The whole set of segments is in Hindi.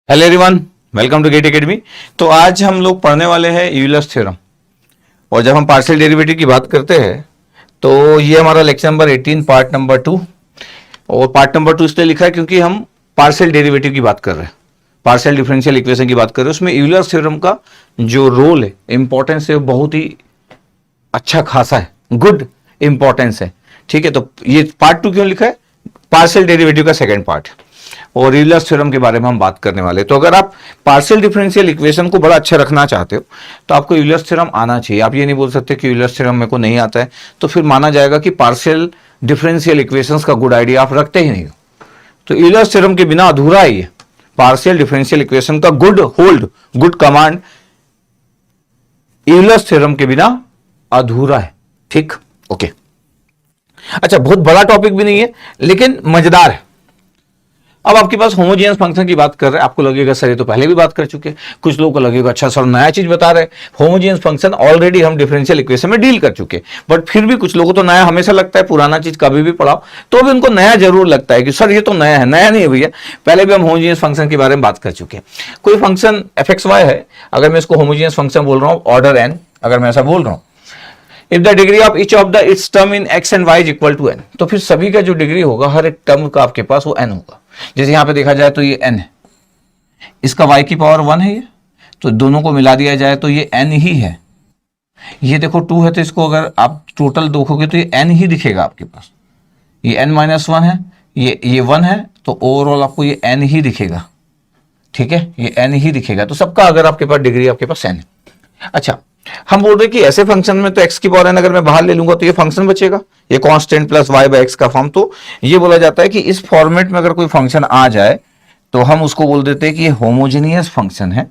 Hello everyone, welcome to GATE Academy. तो आज हम लोग पढ़ने वाले हैं यूलर्स थ्योरम। और जब हम पार्शियल डेरिवेटिव की बात करते हैं तो ये हमारा लेक्चर नंबर 18 पार्ट नंबर 2। और पार्ट नंबर 2 इसलिए लिखा है क्योंकि हम पार्शियल डेरिवेटिव की बात कर रहे हैं, पार्शियल डिफरेंशियल इक्वेशन की बात कर रहे हैं। उसमें यूलर्स थ्योरम का जो रोल है, इंपॉर्टेंस है, बहुत ही अच्छा खासा है, गुड इंपॉर्टेंस है। ठीक है, तो ये पार्ट 2 क्यों लिखा है? पार्शियल डेरिवेटिव का सेकेंड पार्ट और यूलर्स थ्योरम के बारे में हम बात करने वाले। तो अगर आप पार्शियल डिफरेंशियल इक्वेशन को बड़ा अच्छा रखना चाहते हो तो आपको यूलर्स थ्योरम आना चाहिए। आप ये नहीं बोल सकते कि यूलर्स थ्योरम मेरे को नहीं आता है, तो फिर माना जाएगा कि पार्शियल डिफरेंशियल इक्वेशंस का गुड आइडिया आप रखते ही नहीं हो। तो यूलर्स थ्योरम के बिना अधूरा है ये पार्शियल डिफरेंशियल इक्वेशन का गुड कमांड यूलर्स थ्योरम के बिना अधूरा है। ठीक, ओके। अच्छा, बहुत बड़ा टॉपिक भी नहीं है लेकिन मजेदार है। अब आपके पास होमोजेनियस फंक्शन की बात कर रहे हैं, आपको लगेगा सर ये तो पहले भी बात कर चुके हैं। कुछ लोगों को लगेगा अच्छा सर नया चीज बता रहे हैं। होमोजेनियस फंक्शन ऑलरेडी हम डिफरेंशियल इक्वेशन में डील कर चुके, बट फिर भी कुछ लोगों को तो नया हमेशा लगता है। पुराना चीज कभी भी पढ़ाओ तो भी उनको नया जरूर लगता है कि सर ये तो नया है। नया नहीं है भैया, पहले भी हम होमोजेनियस फंक्शन के बारे में बात कर चुके हैं। कोई फंक्शन fxy है, अगर मैं इसको होमोजेनियस फंक्शन बोल रहा हूँ ऑर्डर n, अगर मैं ऐसा बोल रहा हूँ, if the degree of each of the its term in x and y is equal to n, तो फिर सभी का जो डिग्री होगा हर एक टर्म का आपके पास वो n होगा। जैसे यहां पे देखा जाए तो ये n है, इसका y की पावर 1 है ये, तो दोनों को मिला दिया जाए तो ये n ही है। ये देखो 2 है, तो इसको अगर आप टोटल देखोगे तो ये n ही दिखेगा आपके पास। ये n माइनस 1 है, ये 1 है, तो ओवरऑल आपको ये n ही दिखेगा। ठीक है, ये n ही दिखेगा। तो सबका अगर आपके पास डिग्री आपके पास n है। अच्छा, हम बोल रहे कि ऐसे फंक्शन में तो x की पावर n अगर मैं बाहर ले लूंगा तो ये फंक्शन बचेगा, ये constant plus y by x का फॉर्म। तो ये बोला जाता है कि इस फॉर्मेट में अगर कोई फंक्शन आ जाए तो हम उसको बोल देते हैं कि ये होमोजेनियस फंक्शन है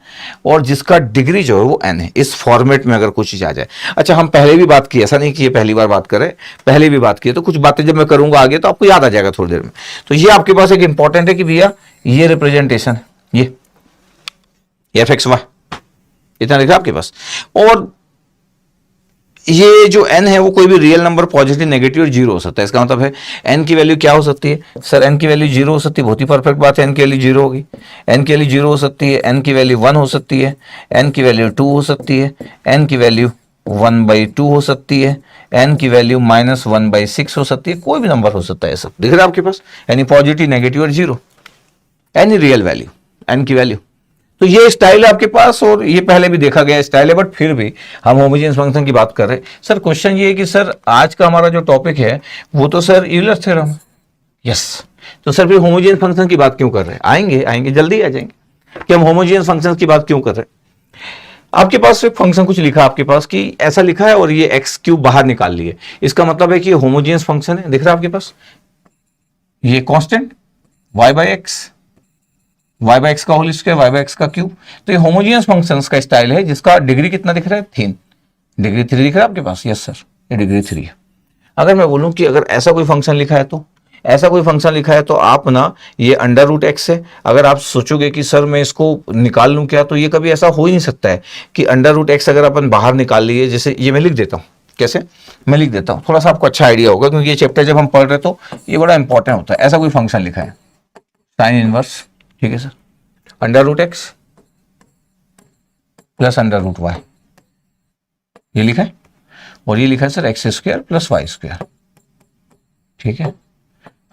और जिसका डिग्री जो है वो n है। इस फॉर्मेट में अगर कुछ चीज आ जाए। अच्छा, हम पहले भी बात की, ऐसा नहीं कि ये पहली बार बात करें, पहले भी बात की, तो कुछ बातें जब मैं करूंगा आगे तो आपको याद आ जाएगा थोड़ी देर में। तो ये आपके पास एक इंपॉर्टेंट है कि भैया ये रिप्रेजेंटेशन, ये fxy इतना लिखा आपके पास। और ये जो n है वो कोई भी रियल नंबर पॉजिटिव नेगेटिव और जीरो हो सकता है। इसका मतलब है n की वैल्यू क्या हो सकती है? सर n की वैल्यू जीरो हो सकती है, बहुत ही परफेक्ट बात है। n की वैल्यू जीरो होगी, n की वैल्यू जीरो हो सकती है, n की वैल्यू 1 हो सकती है, n की वैल्यू 2 हो सकती है, n की वैल्यू 1/2 हो सकती है, n की वैल्यू -1/6 हो सकती है, कोई भी नंबर हो सकता है। सब दिख रहा है आपके पास, यानी पॉजिटिव नेगेटिव और zero, any real value n की वैल्यू। तो ये स्टाइल है आपके पास और ये पहले भी देखा गया स्टाइल है, बट फिर भी हम होमोजेनियस फंक्शन की बात कर रहे हैं। सर क्वेश्चन ये है कि सर आज का हमारा जो टॉपिक है वो तो सर यूलर थ्योरम है। यस, तो सर फिर होमोजेनियस फंक्शन की बात क्यों कर रहे हैं? आएंगे जल्दी आ जाएंगे कि हम होमोजेनियस फंक्शन की बात क्यों कर रहे हैं। आपके पास एक फंक्शन कुछ लिखा आपके पास कि ऐसा लिखा है और ये एक्स क्यूब बाहर निकाल लिए, इसका मतलब है कि ये होमोजेनियस फंक्शन है। दिख रहा है आपके पास ये constant y by x, y by x का whole square, y by x का क्यूब। तो ये होमोजेनियस फंक्शंस का स्टाइल है जिसका डिग्री कितना दिख रहा है? 3, डिग्री 3 दिख रहा है आपके पास। यस सर, ये डिग्री 3 है। अगर मैं बोलूं कि अगर ऐसा कोई फंक्शन लिखा है तो ऐसा कोई फंक्शन लिखा है तो आप ना ये अंडर रूट एक्स है। अगर आप सोचोगे कि सर मैं इसको निकाल लूं क्या, तो ये कभी ऐसा हो ही नहीं सकता है कि अंडर रूट एक्स अगर अपन बाहर निकाल लिए। जैसे ये मैं लिख देता हूँ, कैसे मैं लिख देता हूँ, थोड़ा सा आपको अच्छा आइडिया होगा क्योंकि ये चैप्टर जब हम पढ़ रहे तो ये बड़ा इंपॉर्टेंट होता है। ऐसा कोई फंक्शन लिखा है साइन इनवर्स, ठीक है sir, under root x plus under root y, ये लिखा है। और ये लिखा है sir x square plus y square, ठीक है।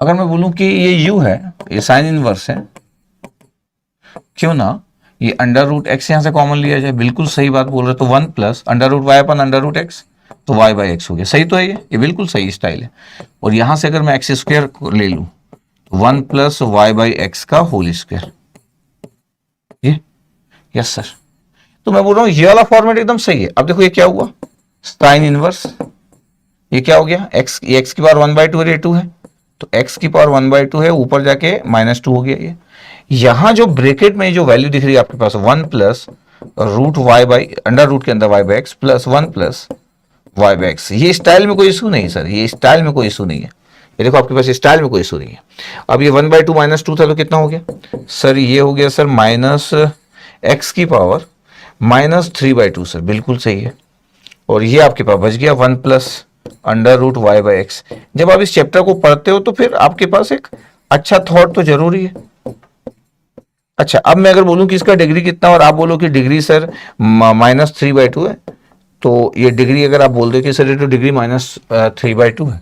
अगर मैं बोलूं कि ये यू है, ये साइन इनवर्स है, क्यों ना ये अंडर रूट एक्स यहां से कॉमन लिया जाए, बिल्कुल सही बात बोल रहे। तो 1 प्लस अंडर रूट वाई अपन अंडर रूट एक्स, तो वाई बाई एक्स हो गया। सही तो है, ये बिल्कुल सही स्टाइल है। और यहां से अगर मैं एक्स स्क्वायर ले लूं, 1 प्लस वाई बाई एक्स का होल स्क्वायर, ये यस सर। तो मैं बोल रहा हूं ये वाला फॉर्मेट एकदम सही है। अब देखो ये क्या हुआ, साइन इनवर्स, ये क्या हो गया, एक्स, ये एक्स की पावर 1/2 और ये 2 है, तो एक्स की पावर 1/2 है, ऊपर जाके -2 हो गया। ये यहां जो ब्रैकेट में जो वैल्यू दिख रही है आपके पास 1 plus root y by under root के अंदर y by x plus 1 plus y by x, ये स्टाइल में कोई इशू नहीं है सर, ये स्टाइल में कोई इशू नहीं है। ये देखो आपके पास स्टाइल में कोई इशू नहीं है। अब ये 1/2 -2 था तो कितना हो गया सर, ये हो गया सर माइनस एक्स की पावर -3/2 सर, बिल्कुल सही है। और ये आपके पास बच गया 1 plus under root y by x. जब आप इस चैप्टर को पढ़ते हो तो फिर आपके पास एक अच्छा थॉट तो जरूरी है, अच्छा, अब मैं अगर बोलूं कि इसका डिग्री कितना और आप बोलो कि डिग्री सर -3/2 है, तो ये डिग्री अगर आप बोल दो कि सर ये तो डिग्री -3/2 है,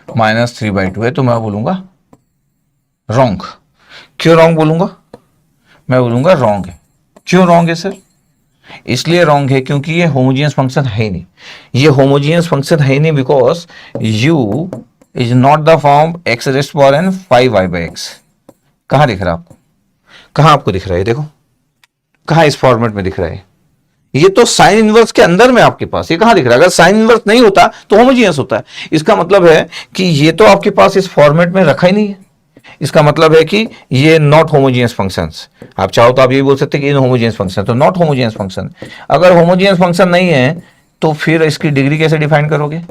-3/2 है, तो मैं बोलूंगा रॉन्ग। क्यों रॉन्ग बोलूंगा? मैं बोलूंगा रॉन्ग है। क्यों रॉन्ग है सर? इसलिए रॉन्ग है क्योंकि ये होमोजीनियस फंक्शन है ही नहीं। ये होमोजीनियस फंक्शन है ही नहीं because u is not the form x rest power n 5y/x। कहां दिख रहा है आपको? कहां आपको दिख रहा है? देखो कहां इस फॉर्मेट में दिख रहा है? ये तो साइन इनवर्स के अंदर में आपके पास, ये कहां दिख रहा है? अगर साइन इनवर्स नहीं होता तो होमोजीनियस होता है। इसका मतलब है कि ये तो आपके पास इस फॉर्मेट में रखा ही नहीं है। इसका मतलब है कि ये नॉट होमोजीनियस फंक्शंस। आप चाहो तो आप ये बोल सकते हैं कि इन होमोजीनियस फंक्शन, तो नॉट होमोजीनियस फंक्शन। अगर होमोजीनियस फंक्शन नहीं है तो फिर इसकी डिग्री कैसे डिफाइन करोगे?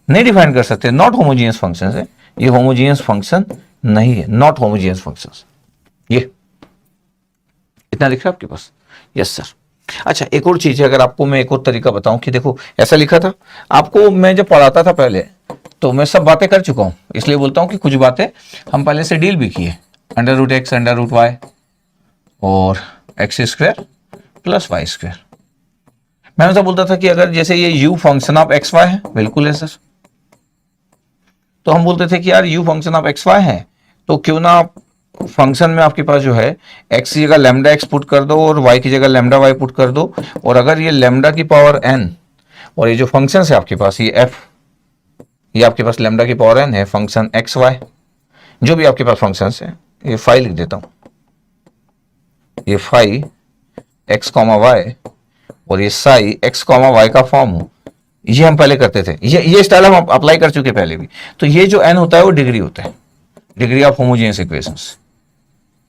नहीं डिफाइन कर सकते। नॉट होमोजीनियस फंक्शन है, ये होमोजीनियस फंक्शन नहीं है, नॉट होमोजीनियस फंक्शन। ये इतना दिख रहा है आपके पास? Yes sir. अच्छा, एक और चीज है, अगर आपको मैं एक और तरीका बताऊं कि देखो ऐसा लिखा था आपको, मैं जब पढ़ाता था पहले तो मैं सब बातें कर चुका हूं, इसलिए बोलता हूं कि कुछ बातें हम पहले से डील भी किए। √x √y और x² + y²। मैं ऐसा बोलता था कि अगर जैसे ये u फंक्शन ऑफ xy है, बिल्कुल है सर, तो हम बोलते थे कि यार u फंक्शन ऑफ xy है तो क्यों ना फंक्शन में आपके पास जो है x की जगह लैम्डा x पुट कर दो और y की जगह लैम्डा y पुट कर दो, और अगर ये लैम्डा की पावर n और ये जो फंक्शन है आपके पास ये f, ये आपके पास लैम्डा की पावर n है, फंक्शन एक्स वाई जो भी आपके पास फंक्शन है, ये फाई लिख देता हूं, ये फाई x, y और ये साई x, y का फॉर्म हो। ये हम पहले करते थे, ये स्टाइल हम अप्लाई कर चुके पहले भी। तो ये जो n होता है वो डिग्री होता है, degree of homogeneous equations,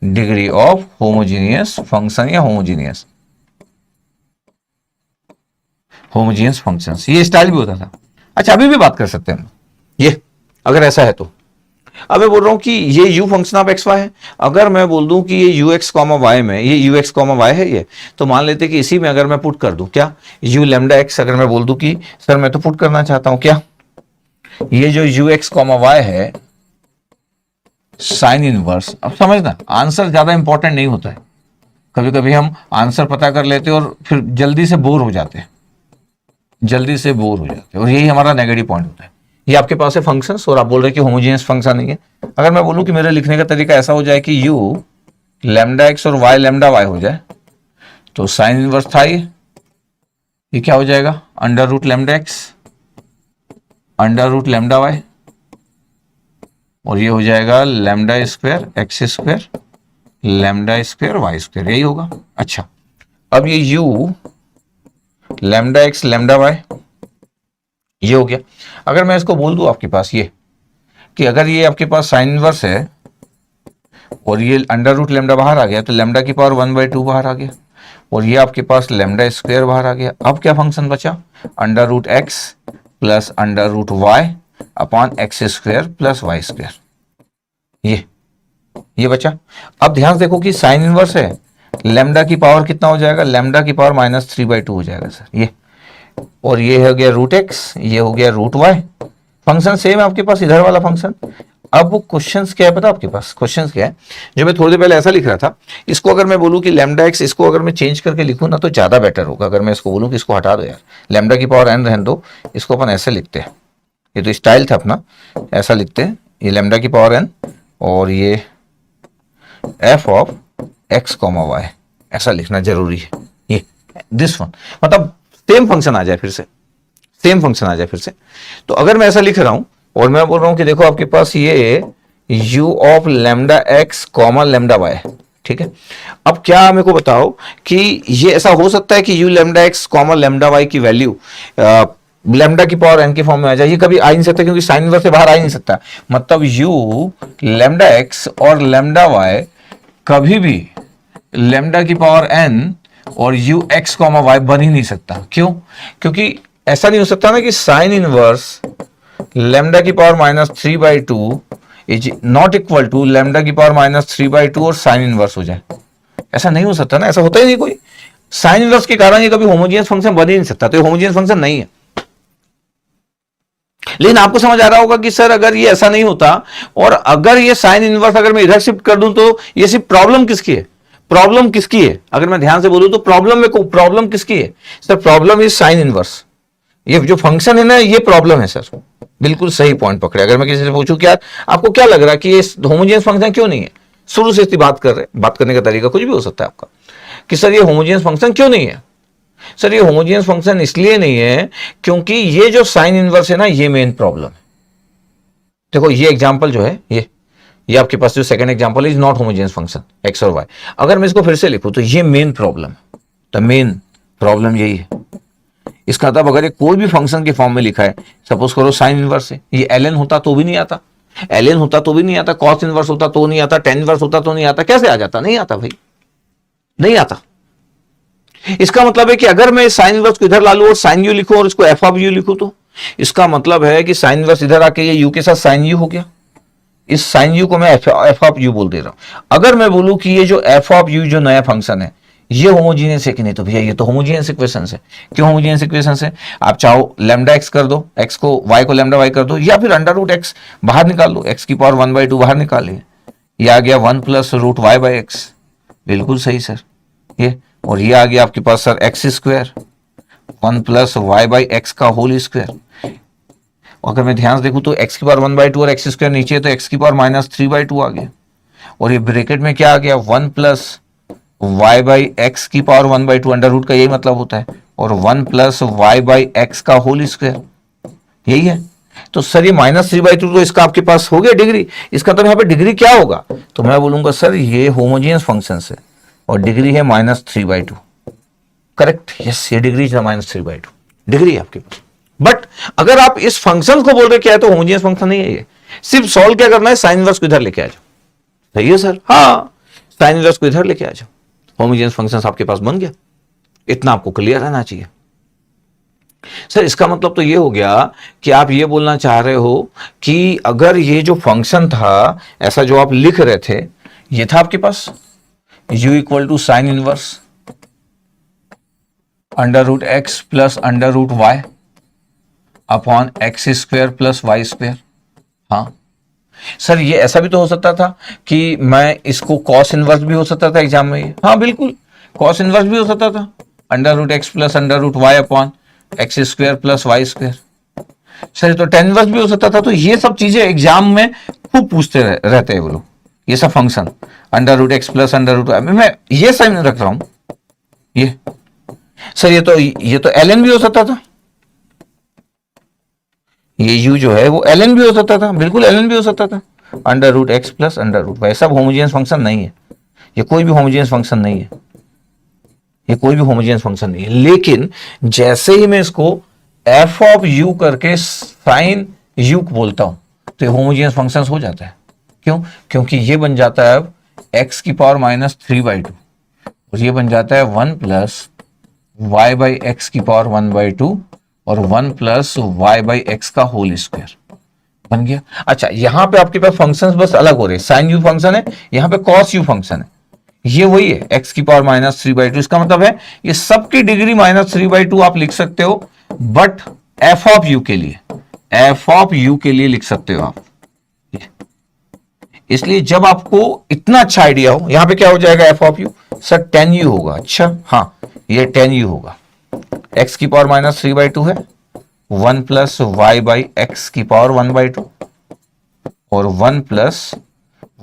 degree of homogeneous function या होमोजीनियस फंक्शंस, ये स्टाइल भी होता था। अच्छा, अभी भी बात कर सकते हैं ये, अगर ऐसा है तो। अब मैं बोल रहा हूं कि ये u function of x y है, अगर मैं बोल दूं कि ये ux, y में ये ux, y है ये, तो मान लेते कि इसी में अगर मैं पुट कर दूं क्या u लैम्डा x, अगर मैं बोल दूं कि सर मैं तो पुट करना चाहता हूं क्या ये जो ux, y है साइन इनवर्स। अब समझना आंसर ज्यादा इंपॉर्टेंट नहीं होता है, कभी कभी हम आंसर पता कर लेते और फिर जल्दी से बोर हो जाते हैं, और यही हमारा नेगेटिव पॉइंट होता है। ये आपके पास है फंक्शंस और आप बोल रहे हैं कि होमोजीनियस फंक्शन नहीं है। अगर मैं बोलूं कि मेरे लिखने का तरीका ऐसा हो जाए कि u लैम्डा x और y लैम्डा y हो जाए, तो साइन इनवर्स था ये क्या हो जाएगा? √ लैम्डा x √ लैम्डा y, और ये हो जाएगा λ² x² λ² y², यही होगा। अच्छा, अब ये u lambda x lambda y ये हो गया। अगर मैं इसको बोल दूं आपके पास ये कि अगर ये आपके पास साइन इनवर्स है और ये √ लैम्डा बाहर आ गया, तो लैम्डा की पावर 1/2 बाहर आ गया, और ये आपके पास λ² बाहर आ गया। अब क्या फंक्शन बचा? √x + √y upon x² + y², ये बचा। अब ध्यान से देखो कि साइन इनवर्स है, लैम्डा की पावर कितना हो जाएगा? लैम्डा की पावर -3/2 हो जाएगा सर ये, और ये हो गया √x, ये हो गया √y। फंक्शन सेम है आपके पास, इधर वाला फंक्शन। अब वो क्वेश्चंस क्या है पता आपके पास? क्वेश्चंस क्या है, जो मैं थोड़ी देर पहले ऐसा लिख रहा था, इसको अगर मैं बोलूं कि λx, इसको अगर मैं चेंज करके लिखूं ना तो ज्यादा बेटर होगा। अगर मैं इसको बोलूं कि इसको हटा दो यार, लैम्डा की पावर n रहने दो, इसको अपन ऐसे लिखते हैं, ये तो स्टाइल था अपना, ऐसा लिखते हैं, ये लैम्डा की पावर n और ये f ऑफ x, y, ऐसा लिखना जरूरी है। ये दिस वन, मतलब सेम फंक्शन आ जाए फिर से, सेम फंक्शन आ जाए फिर से। तो अगर मैं ऐसा लिख रहा हूं और मैं बोल रहा हूं कि देखो आपके पास ये u ऑफ λx, λ y, ठीक है। अब क्या मेरे को बताओ कि ये ऐसा हो सकता है कि u λx, λ y की वैल्यू लैम्डा की पावर n के फॉर्म में आ जाए? ये कभी आ नहीं सकता क्योंकि साइन इनवर्स से बाहर आ ही नहीं सकता। मतलब u λx और λ y कभी भी लैम्डा की पावर n और ux, y बन ही नहीं सकता। क्यों? क्योंकि ऐसा नहीं हो सकता ना कि साइन इनवर्स लैम्डा की power -3/2 is not equal to lambda की पावर -3/2 और साइन इनवर्स हो जाए। ऐसा नहीं हो सकता ना, ऐसा होता ही नहीं कोई। साइन इनवर्स के कारण ये कभी होमोजीनियस फंक्शन बन ही नहीं सकता, तो ये होमोजीनियस फंक्शन नहीं है। लेकिन आपको समझ आ रहा होगा कि सर अगर ये ऐसा नहीं होता और अगर ये साइन इनवर्स अगर मैं इधर शिफ्ट कर दूं तो ये सिर्फ प्रॉब्लम किसकी है? प्रॉब्लम किसकी है? अगर मैं ध्यान से बोलूं तो प्रॉब्लम किसकी है? Sir problem is sine inverse. ये जो फंक्शन है ना, ये प्रॉब्लम है सर। बिल्कुल सही पॉइंट पकड़े। अगर मैं किसी से पूछूं क्या आपको क्या लग रहा है कि ये होमोजेनियस फंक्शन क्यों नहीं है, शुरू से इसकी बात कर रहे हैं, बात करने का तरीका कुछ भी हो सकता है आपका कि सर ये होमोजेनियस फंक्शन क्यों नहीं है। सर ये होमोजेनियस फंक्शन इसलिए नहीं है क्योंकि ये जो साइन इनवर्स है ना, ये मेन प्रॉब्लम है। देखो ये एग्जांपल जो है, ये आपके पास जो second example is not homogeneous function x और वाई। अगर मैं इसको फिर से लिखूं तो ये मेन प्रॉब्लम है। तो मेन प्रॉब्लम यही है। इसका मतलब अगर ये कोई भी फंक्शन के फॉर्म में लिखा है, सपोज करो साइन इनवर्स है, ये ln होता तो भी नहीं आता, ln होता तो भी नहीं आता, कॉस इनवर्स होता तो नहीं आता, टेन इनवर्स होता तो नहीं आता, कैसे आ जाता? नहीं आता भाई, नहीं आता। इसका मतलब है कि अगर मैं साइन इनवर्स को इधर ला लूं और साइन यू लिखूं और इसको एफ ऑफ यू लिखूं तो इसका मतलब है कि साइन इनवर्स इधर आके ये यू के साथ साइन यू हो गया। इस साइन यू को मैं एफ ऑफ यू बोल दे रहा हूं। अगर मैं बोलूं कि ये जो एफ ऑफ यू जो नया फंक्शन है ये होमोजीनियस है कि नहीं, तो भैया ये तो होमोजीनियस इक्वेशन है। क्यों होमोजीनियस इक्वेशन है? आप चाहो लैम्डा एक्स कर दो, एक्स को वाई को लैम्डा वाई कर दो, या फिर अंडर रूट एक्स बाहर निकाल लो, एक्स की पावर 1/2 बाहर निकालिए, ये आ गया 1 plus root y by x. बिल्कुल सही सर। ये और ये आ गया आपके पास sir x square 1 plus y by x का होल स्क्वायर। अगर मैं ध्यान से देखूं तो एक्स की पावर 1/2 और एक्स स्क्वायर नीचे है तो एक्स की पावर -3/2 आ गया। और ये ब्रैकेट में क्या आ गया 1 प्लस वाई बाई एक्स की पावर 1/2, अंडर रूट का यही मतलब होता है, और 1 प्लस वाई बाई एक्स का होल स्क्वायर, यही है। तो सर ये -3/2 तो इसका आपके पास हो गया डिग्री। इसका तो यहाँ पे डिग्री क्या होगा? तो मैं बोलूंगा सर ये होमोजेनियस फंक्शन है और डिग्री है -3/2। करेक्ट, यस, ये डिग्री है -3/2 डिग्री है आपके पास। बट अगर आप इस फंक्शन को बोल रहे क्या है तो होमोजेनियस फंक्शन नहीं है ये। सिर्फ सॉल्व क्या करना है, साइन इनवर्स को इधर लेके आ जाओ। सही है सर? हाँ, साइन इनवर्स को इधर लेके आ जाओ, होमोजेनियस फंक्शन आपके पास बन गया। इतना आपको क्लियर रहना चाहिए। सर इसका मतलब तो ये हो गया कि आप ये बोलना चाह रहे हो कि अगर ये जो फंक्शन था ऐसा जो आप लिख रहे थे, ये था आपके पास u equal to sine inverse under root x plus under root y upon x square plus y square. हाँ सर, ये ऐसा भी तो हो सकता था कि मैं इसको कॉस इनवर्स भी हो सकता था एग्जाम में। हाँ बिल्कुल, कॉस इनवर्स भी हो सकता था, under root x plus under root y upon x square plus y square. Sir तो टेन इनवर्स भी हो सकता था। तो ये सब चीजें एग्जाम में खूब पूछते रहते हैं वो लोग, ये सब function under root x plus under root y. मैं ये साइन रख रहा हूं ये। सर ये तो ln भी हो सकता था, ये u जो है वो ln भी हो सकता था, बिल्कुल ln भी हो सकता था, under root x plus under root y. सब होमोजेनियस फंक्शन नहीं है, ये कोई भी होमोजेनियस फंक्शन नहीं है, ये कोई भी होमोजेनियस फंक्शन नहीं है। लेकिन जैसे ही मैं इसको एफ ऑफ यू करके साइन यू बोलता हूं तो ये होमोजेनियस फंक्शन हो जाता है। क्यों? क्योंकि ये बन जाता है अब एक्स की पावर -3/2 और ये बन जाता है 1 प्लस वाई बाई एक्स की पावर 1/2 और 1 प्लस वाई बाई एक्स का होल स्क्वायर बन गया। अच्छा, यहां पे आपके पास फंक्शंस बस अलग हो रहे हैं। साइन यू फंक्शन है, यहां पे कॉस यू फंक्शन है, ये वही है एक्स की पावर -3/2। इसका मतलब है ये सबकी डिग्री -3/2 आप लिख सकते हो, बट एफ ऑफ यू के लिए लिख सकते हो आप। इसलिए जब आपको इतना अच्छा आइडिया हो, यहां पे क्या हो जाएगा F of you, sir tan u होगा। अच्छा हाँ, ये tan u होगा, x की पावर -3/2 है, 1 प्लस वाई बाई एक्स की पावर 1/2 और 1 प्लस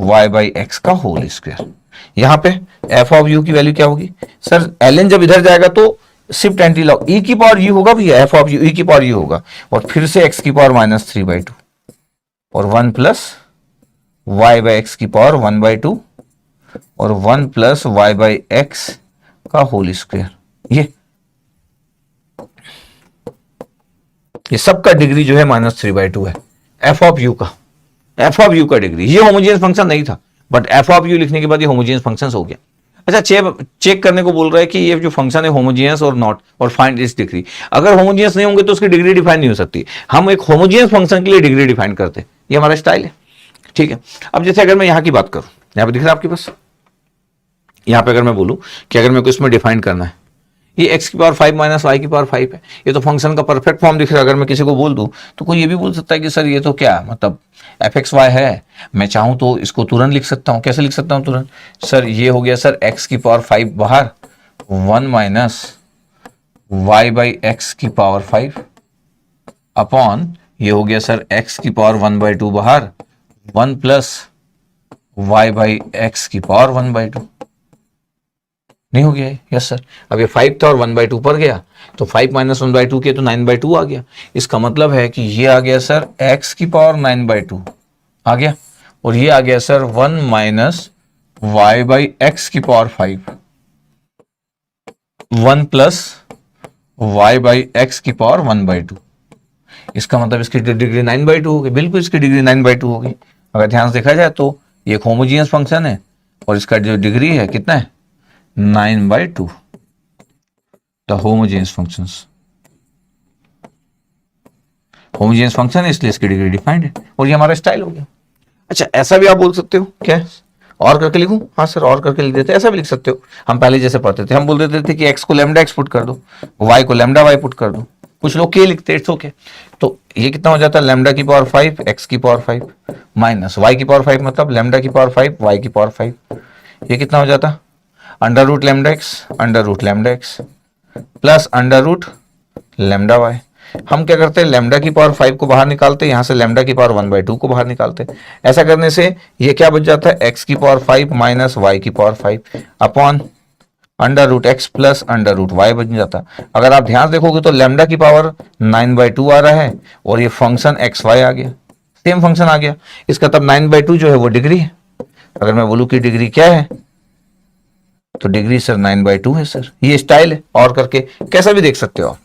वाई बाई एक्स का होल स्क्वायर। यहां पे एफ ऑफ यू की वैल्यू क्या होगी? सर ln जब इधर जाएगा तो सिर्फ एंटी लॉग e की पावर u होगा भैया, एफ ऑफ यू e की पावर u होगा और फिर से x की पावर -3/2 और 1 प्लस वाई बाई एक्स की पावर 1/2 और 1 प्लस वाई बाई एक्स का होल स्क्वायर। ये सबका डिग्री जो है -3/2 है एफ ऑफ यू का डिग्री। ये होमोजेनियस फंक्शन नहीं था, बट एफ ऑफ यू लिखने के बाद ये होमोजेनियस फंक्शन हो गया। अच्छा, चेक करने को बोल रहा है कि ये जो फंक्शन है होमोजेनियस और नॉट, और फाइंड इट्स डिग्री। अगर होमोजेनियस नहीं होंगे तो उसकी डिग्री डिफाइन नहीं हो सकती। हम एक होमोजेनियस फंक्शन के लिए डिग्री डिफाइन करते हैं, ये हमारा स्टाइल है। ठीक है, अब जैसे अगर मैं यहां की बात करूं, यहां पे दिख रहा है आपके पास, यहां पे अगर मैं बोलूं कि अगर मेरे को इसमें डिफाइन करना है, ये एक्स की पावर 5 माइनस वाई की पावर 5 है। ये तो फंक्शन का परफेक्ट फॉर्म दिख रहा है। अगर मैं किसी को बोल दूं तो कोई ये भी बोल सकता है कि सर ये तो क्या मतलब एफ एक्स वाई है, मैं चाहूं तो इसको तुरंत लिख सकता हूं। कैसे लिख सकता हूं तुरंत? सर ये हो गया सर एक्स की पावर 5 बाहर, 1 माइनस वाई बाई एक्स की पावर 5 अपॉन ये हो गया सर एक्स की पावर 1/2 बाहर, 1 प्लस वाई बाई एक्स की पावर 1/2। नहीं हो गया? Yes sir. अब ये 5 था और 1/2 पर गया तो 5 माइनस 1/2 के तो 9/2 आ गया। इसका मतलब है कि ये आ गया सर x की पावर 9/2 आ गया, और ये आ गया sir 1 minus y by x की power 5, 1 plus y by x की पावर 1/2। इसका मतलब इसकी डिग्री 9/2 होगी। बिल्कुल इसकी डिग्री 9/2 होगी। अगर ध्यान से देखा जाए तो ये होमोजीनियस फंक्शन है और इसका जो डिग्री है कितना है, 9/2। The homogeneous functions, homogeneous function है इसलिए इसकी डिग्री डिफाइंड है, और ये हमारा स्टाइल हो गया। अच्छा ऐसा भी आप बोल सकते हो क्या, और करके लिखूं? हाँ सर और करके लिख देते, ऐसा भी लिख सकते हो। हम पहले जैसे पढ़ते थे, हम बोल देते थे कि एक्स को लैम्डा एक्स पुट कर दो, वाई को लैम्डा वाई पुट कर दो। कुछ लोग के लिखते, इट्स ओके। तो ये कितना हो जाता है, लैम्डा की पावर 5 एक्स की पावर 5 माइनस वाई की पावर 5, मतलब लैम्डा की पावर 5 वाई की पावर 5। ये कितना हो जाता, under root lambda x plus under root lambda y. हम क्या करते हैं, लैम्डा की पावर 5 को बाहर निकालते हैं, यहां से लैम्डा की पावर 1/2 को बाहर निकालते हैं। ऐसा करने से ये क्या बच जाता है, एक्स की पावर 5 माइनस वाई की power 5 upon under root x plus under root y बन जाता है। अगर आप ध्यान देखोगे तो लैम्डा की पावर 9/2 आ रहा है और ये फंक्शन एक्स वाई आ गया, सेम फंक्शन आ गया। इसका तब 9/2 जो है वो डिग्री है। अगर मैं बोलूं कि डिग्री क्या है तो डिग्री सर 9/2 है सर। ये स्टाइल है, और करके कैसा भी देख सकते हो आप,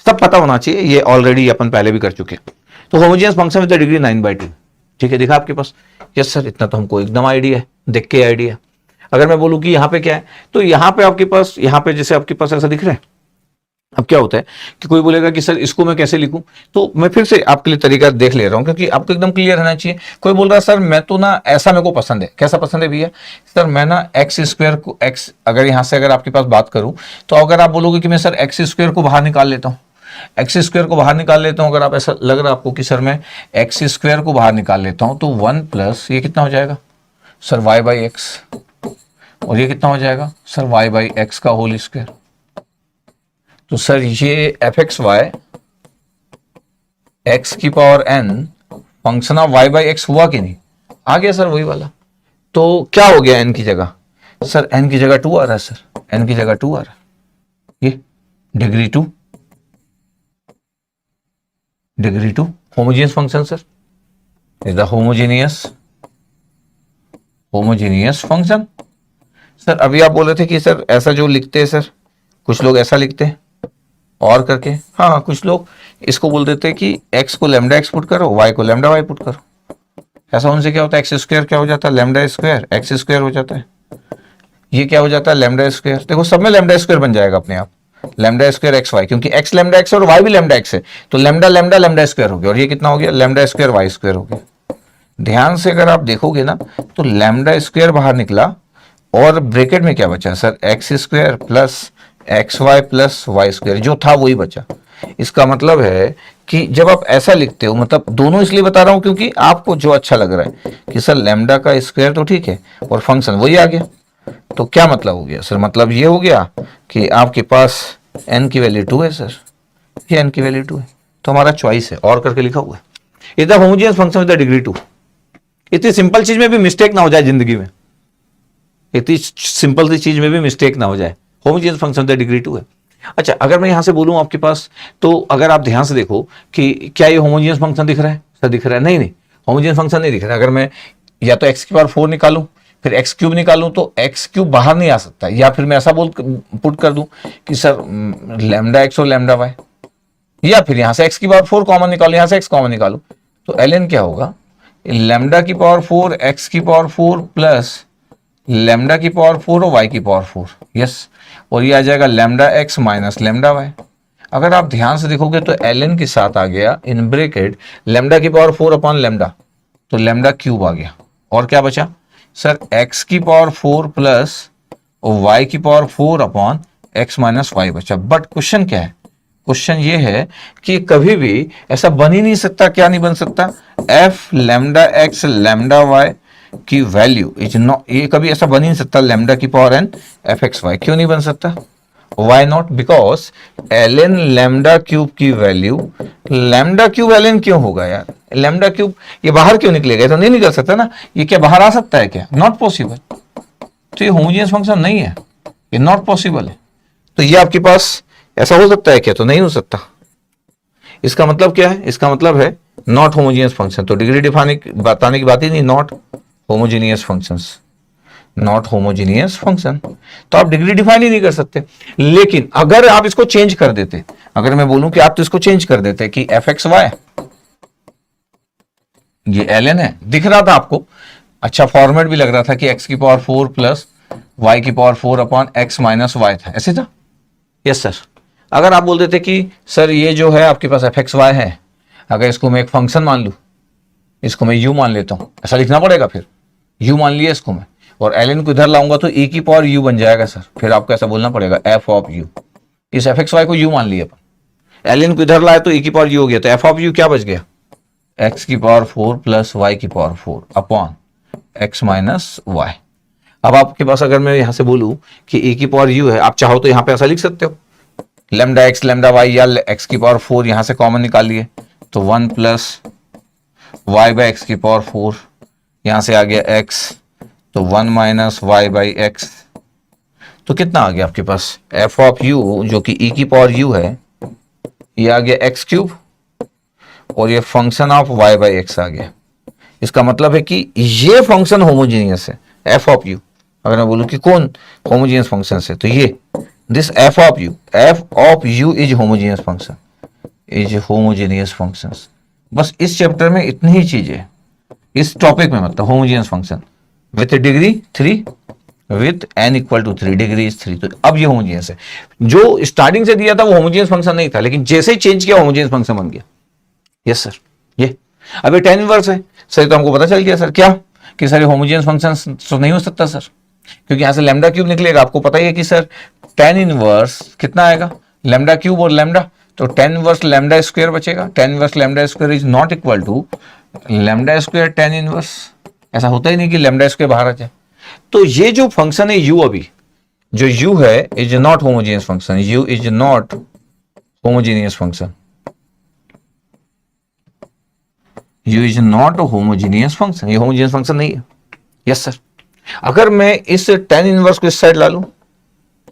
सब पता होना चाहिए। ये ऑलरेडी अपन पहले भी कर चुके हैं। तो होमोजेनियस फंक्शन विद डिग्री 9/2, ठीक है, दिखा आपके पास? यस सर, इतना तो हमको एकदम आइडिया है, देख के आइडिया। अगर मैं बोलूं कि यहाँ पे क्या है, तो यहाँ पे आपके पास, यहाँ पे जैसे आपके पास ऐसा दिख रहा है। अब क्या होता है कि कोई बोलेगा कि सर इसको मैं कैसे लिखूं, तो मैं फिर से आपके लिए तरीका देख ले रहा हूं क्योंकि आपको एकदम क्लियर रहना चाहिए। कोई बोल रहा है सर मैं तो ना ऐसा मेरे को पसंद है, कैसा पसंद है भैया, सर मैं ना एक्स स्क्वायर को एक्स, अगर यहां से अगर आपके पास बात करूं तो अगर आप बोलोगे कि मैं सर एक्स स्क्वायर को बाहर निकाल लेता हूं, एक्स स्क्वायर को बाहर निकाल लेता हूं, अगर आप ऐसा लग रहा है आपको कि सर मैं एक्स स्क्वायर को बाहर निकाल लेता हूं तो 1 प्लस ये कितना हो जाएगा सर वाई बाई एक्स, और ये कितना हो जाएगा सर वाई बाई एक्स का होल स्क्वायर। तो सर ये एफ एक्स वाई एक्स की power n function of y by x हुआ कि नहीं, आ गया सर वही वाला। तो क्या हो गया एन की जगह, सर एन की जगह 2 आ रहा है, सर एन की जगह 2 आ रहा है, ये degree 2 homogeneous function sir, is the homogeneous function. Sir अभी आप बोल रहे थे कि सर ऐसा जो लिखते हैं सर, कुछ लोग ऐसा लिखते हैं और करके, हाँ कुछ लोग इसको बोल देते हैं कि x को लैम्डा एक्स पुट करो, y को लैम्डा वाई पुट करो। ऐसा होने से क्या होता है, एक्स स्क्वायर क्या हो जाता है, लैम्डा स्क्वायर एक्स स्क्वायर हो जाता है। ये क्या हो जाता है, लैम्डा स्क्वायर। देखो सब में लैम्डा स्क्वायर बन जाएगा अपने आप, लैम्डा स्क्वायर एक्स वाई, क्योंकि एक्स लैम्डा एक्स और वाई भी लैम्डा एक्स है, तो लैम्डा लैम्डा लैम्डा स्क्वायर हो गया, और ये कितना हो गया, लैम्डा स्क्वायर वाई स्क्वायर हो गया। ध्यान से अगर आप देखोगे ना तो लैम्डा स्क्वायर बाहर निकला और ब्रैकेट में क्या बचा sir, x square plus x y plus y square, जो था वही बचा। इसका मतलब है कि जब आप ऐसा लिखते हो, मतलब दोनों इसलिए बता रहा हूं क्योंकि आपको जो अच्छा लग रहा है कि सर लैम्डा का स्क्वायर तो ठीक है और फंक्शन वही आ गया, तो क्या मतलब हो गया सर, मतलब ये हो गया कि आपके पास n की वैल्यू 2 है सर, ये n की वैल्यू 2 है, तो हमारा चॉइस है, और करके लिखा हुआ है। Is the homogeneous function with the degree 2। इतनी सिंपल चीज में भी मिस्टेक ना हो जाए जिंदगी में, इतनी सिंपल सी चीज में भी मिस्टेक ना हो जाए, homogeneous function with the degree 2 है। अच्छा अगर मैं यहां से बोलूं आपके पास, तो अगर आप ध्यान से देखो कि क्या ये होमोजेनियस फंक्शन दिख रहा है सर, दिख रहा है, नहीं होमोजेनियस फंक्शन नहीं दिख रहा है। अगर मैं या तो x की पावर 4 निकालूं फिर एक्स क्यूब निकालूं तो एक्स क्यूब बाहर नहीं आ सकता, या फिर मैं ऐसा पुट कर दूं कि सर लैम्डा एक्स और लैम्डा वाई, या फिर यहां से एक्स की पावर 4 कॉमन निकालो, यहां से एक्स कॉमन निकालो, तो ln क्या होगा, लैम्डा की पावर 4 एक्स की पावर 4 प्लस लैम्डा की पावर 4 और वाई की पावर 4, यस, और ये आ जाएगा lambda x minus lambda y. अगर आप ध्यान से देखोगे तो ln के साथ आ गया इन ब्रैकेट लैम्डा की पावर 4 अपॉन लैम्डा, तो लैम्डा क्यूब आ गया, और क्या बचा सर x की पावर 4 प्लस y की power 4 upon x minus y बचा। बट क्वेश्चन क्या है, क्वेश्चन ये है कि कभी भी ऐसा बन ही नहीं सकता, क्या नहीं बन सकता, f lambda x lambda y की वैल्यू इज नॉट, ये कभी ऐसा बन ही नहीं सकता लैम्डा की power n f x y. क्यों नहीं बन सकता, y not, because l n lambda cube की value, lambda cube l n क्यों होगा यार, लैम्डा क्यूब ये बाहर क्यों निकलेगा, ये तो नहीं निकल सकता ना, ये क्या बाहर आ सकता है क्या, नॉट पॉसिबल। तो ये होमोजेनियस फंक्शन नहीं है, ये नॉट पॉसिबल है। तो ये आपके पास ऐसा हो सकता है क्या, तो नहीं हो सकता। इसका मतलब क्या है, इसका मतलब है नॉट होमोजेनियस फंक्शन। तो डिग्री बताने की बात ही नहीं, not homogeneous functions, not homogeneous function. तो आप डिग्री डिफाइन ही नहीं कर सकते। लेकिन अगर आप इसको चेंज कर देते, अगर मैं बोलूं कि आप तो इसको चेंज कर देते कि एफ एक्स वाई, ये एल एन है, दिख रहा था आपको, अच्छा फॉर्मेट भी लग रहा था कि एक्स की पावर 4 प्लस वाई की power 4 upon x minus y था, ऐसे था। Yes sir. अगर आप बोल देते कि सर ये जो है आपके पास एफ एक्स वाई है, अगर इसको मैं एक फंक्शन मान लूं, इसको मैं यू मान लेता हूं, ऐसा लिखना पड़ेगा, फिर यू मान लिया इसको मैं, और एल एन को इधर लाऊंगा तो ए की पावर यू बन जाएगा सर। फिर आपको ऐसा बोलना पड़ेगा एफ ऑफ यू, इस एफ एक्स वाई को यू मान लिया अपन, एल एन को इधर लाए तो ए की पावर यू हो गया, तो एफ ऑफ यू क्या बच गया, एक्स की पावर 4 प्लस वाई की power 4 upon x minus y. अब आपके पास अगर मैं यहां से बोलूं कि ए की पावर यू है, आप चाहो तो यहां पे ऐसा लिख सकते हो, लैम्डा एक्स लैम्डा वाई, या एक्स की पावर 4 यहां से कॉमन निकाल लिए तो 1 प्लस वाई बाई एक्स की पावर 4, यहां से आ गया एक्स, तो 1 माइनस वाई बाई एक्स। तो कितना आ गया आपके पास, एफ ऑफ यू जो कि ई की पावर यू है, ये आ गया एक्स क्यूब, और ये function of y by x आ गया। इसका मतलब है कि ये फंक्शन होमोजीनियस है, एफ ऑफ यू। अगर मैं बोलूं कि कौन होमोजीनियस फंक्शन है, तो ये this F of u is homogeneous function, is homogeneous functions. बस इस चैप्टर में इतनी ही चीजें, इस टॉपिक में मतलब homogeneous function with degree 3, with n equal to 3, degree is 3। तो अब ये होमोजीनियस है। जो स्टार्टिंग से दिया था वो होमोजीनियस फंक्शन नहीं था, लेकिन जैसे ही चेंज किया होमोजीनियस फंक्शन बन गया। Yes sir. ये अब ये tan इनवर्स है सर, तो हमको पता चल गया सर क्या, कि सर होमोजेनियस फंक्शन तो नहीं हो सकता सर, क्योंकि यहां से लैम्डा क्यूब निकलेगा। आपको पता ही है कि सर tan इनवर्स कितना आएगा, लैम्डा क्यूब और लैम्डा, तो tan इनवर्स लैम्डा स्क्वायर बचेगा। tan inverse lambda square is not equal to lambda square tan inverse. ऐसा होता ही नहीं कि लैम्डा स्क्वायर बाहर आ जाए। तो ये जो फंक्शन है u, अभी जो u है is not homogeneous function, u is not homogeneous function, u is not homogeneous function, ये होमोजीनियस फंक्शन नहीं है। Yes sir. अगर मैं इस tan इनवर्स को इस साइड ला लूं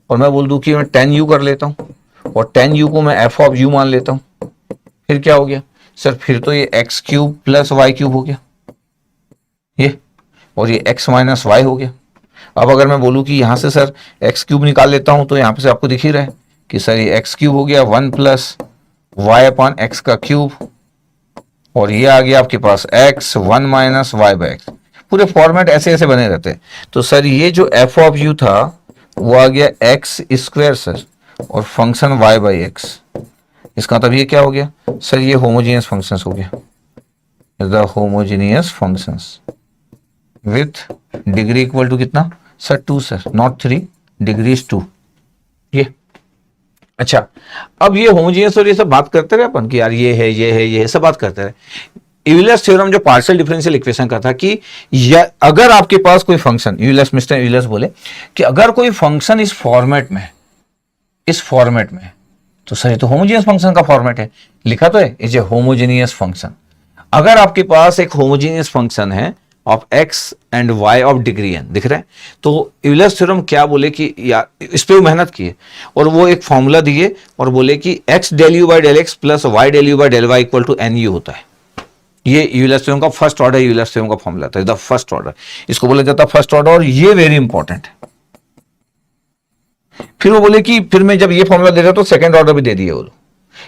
और मैं बोल दूं कि मैं tan u कर लेता हूं, और tan u को मैं f ऑफ u मान लेता हूं, फिर क्या हो गया सर, फिर तो ये x cube plus y cube हो गया ये, और ये x माइनस वाई हो गया। अब अगर मैं बोलूं कि यहां से सर x क्यूब निकाल लेता हूं, तो यहां पे से आपको दिख ही रहा है कि सर ये x क्यूब हो गया 1 प्लस वाई अपॉन एक्स का क्यूब, और ये आ गया आपके पास x 1 minus y by x. पूरे फॉर्मेट ऐसे ऐसे बने रहते हैं। तो सर ये जो एफ ऑफ यू था वो आ गया एक्स स्क्वायर सर, और फंक्शन वाई बाई एक्स। इसका मतलब ये क्या हो गया सर, ये होमोजीनियस फंक्शंस हो गया, the homogeneous functions with degree equal to कितना sir, 2 sir, not 3, degree is 2। ये अच्छा, अब ये होमोजीनियस और ये सब बात करते रहे अपन कि यार ये है ये है ये है, सब बात करते रहे। यूलर्स थ्योरम जो पार्शियल डिफरेंशियल इक्वेशन का था कि अगर आपके पास कोई फंक्शन, मिस्टर यूलर्स बोले कि अगर कोई फंक्शन इस फॉर्मेट में तो सर ये तो होमोजीनियस फंक्शन का फॉर्मेट है, लिखा तो है इज ए होमोजीनियस फंक्शन। अगर आपके पास एक होमोजीनियस फंक्शन है of x and y of degree n, दिख रहा है, तो यूलर्स थ्योरम क्या बोले कि यार इस पे वो मेहनत किए और वो एक फॉर्मूला दिए और बोले कि x del u by del x plus y del u by del y equal to n u होता है। ये यूलर्स थ्योरम का फर्स्ट ऑर्डर यूलर्स थ्योरम का फॉर्मूला था, द फर्स्ट ऑर्डर, इसको बोला जाता है फर्स्ट ऑर्डर, और ये वेरी इंपॉर्टेंट है। फिर वो बोले कि फिर मैं जब ये फॉर्मूला दे रहा तो सेकंड ऑर्डर भी दे दिए वो।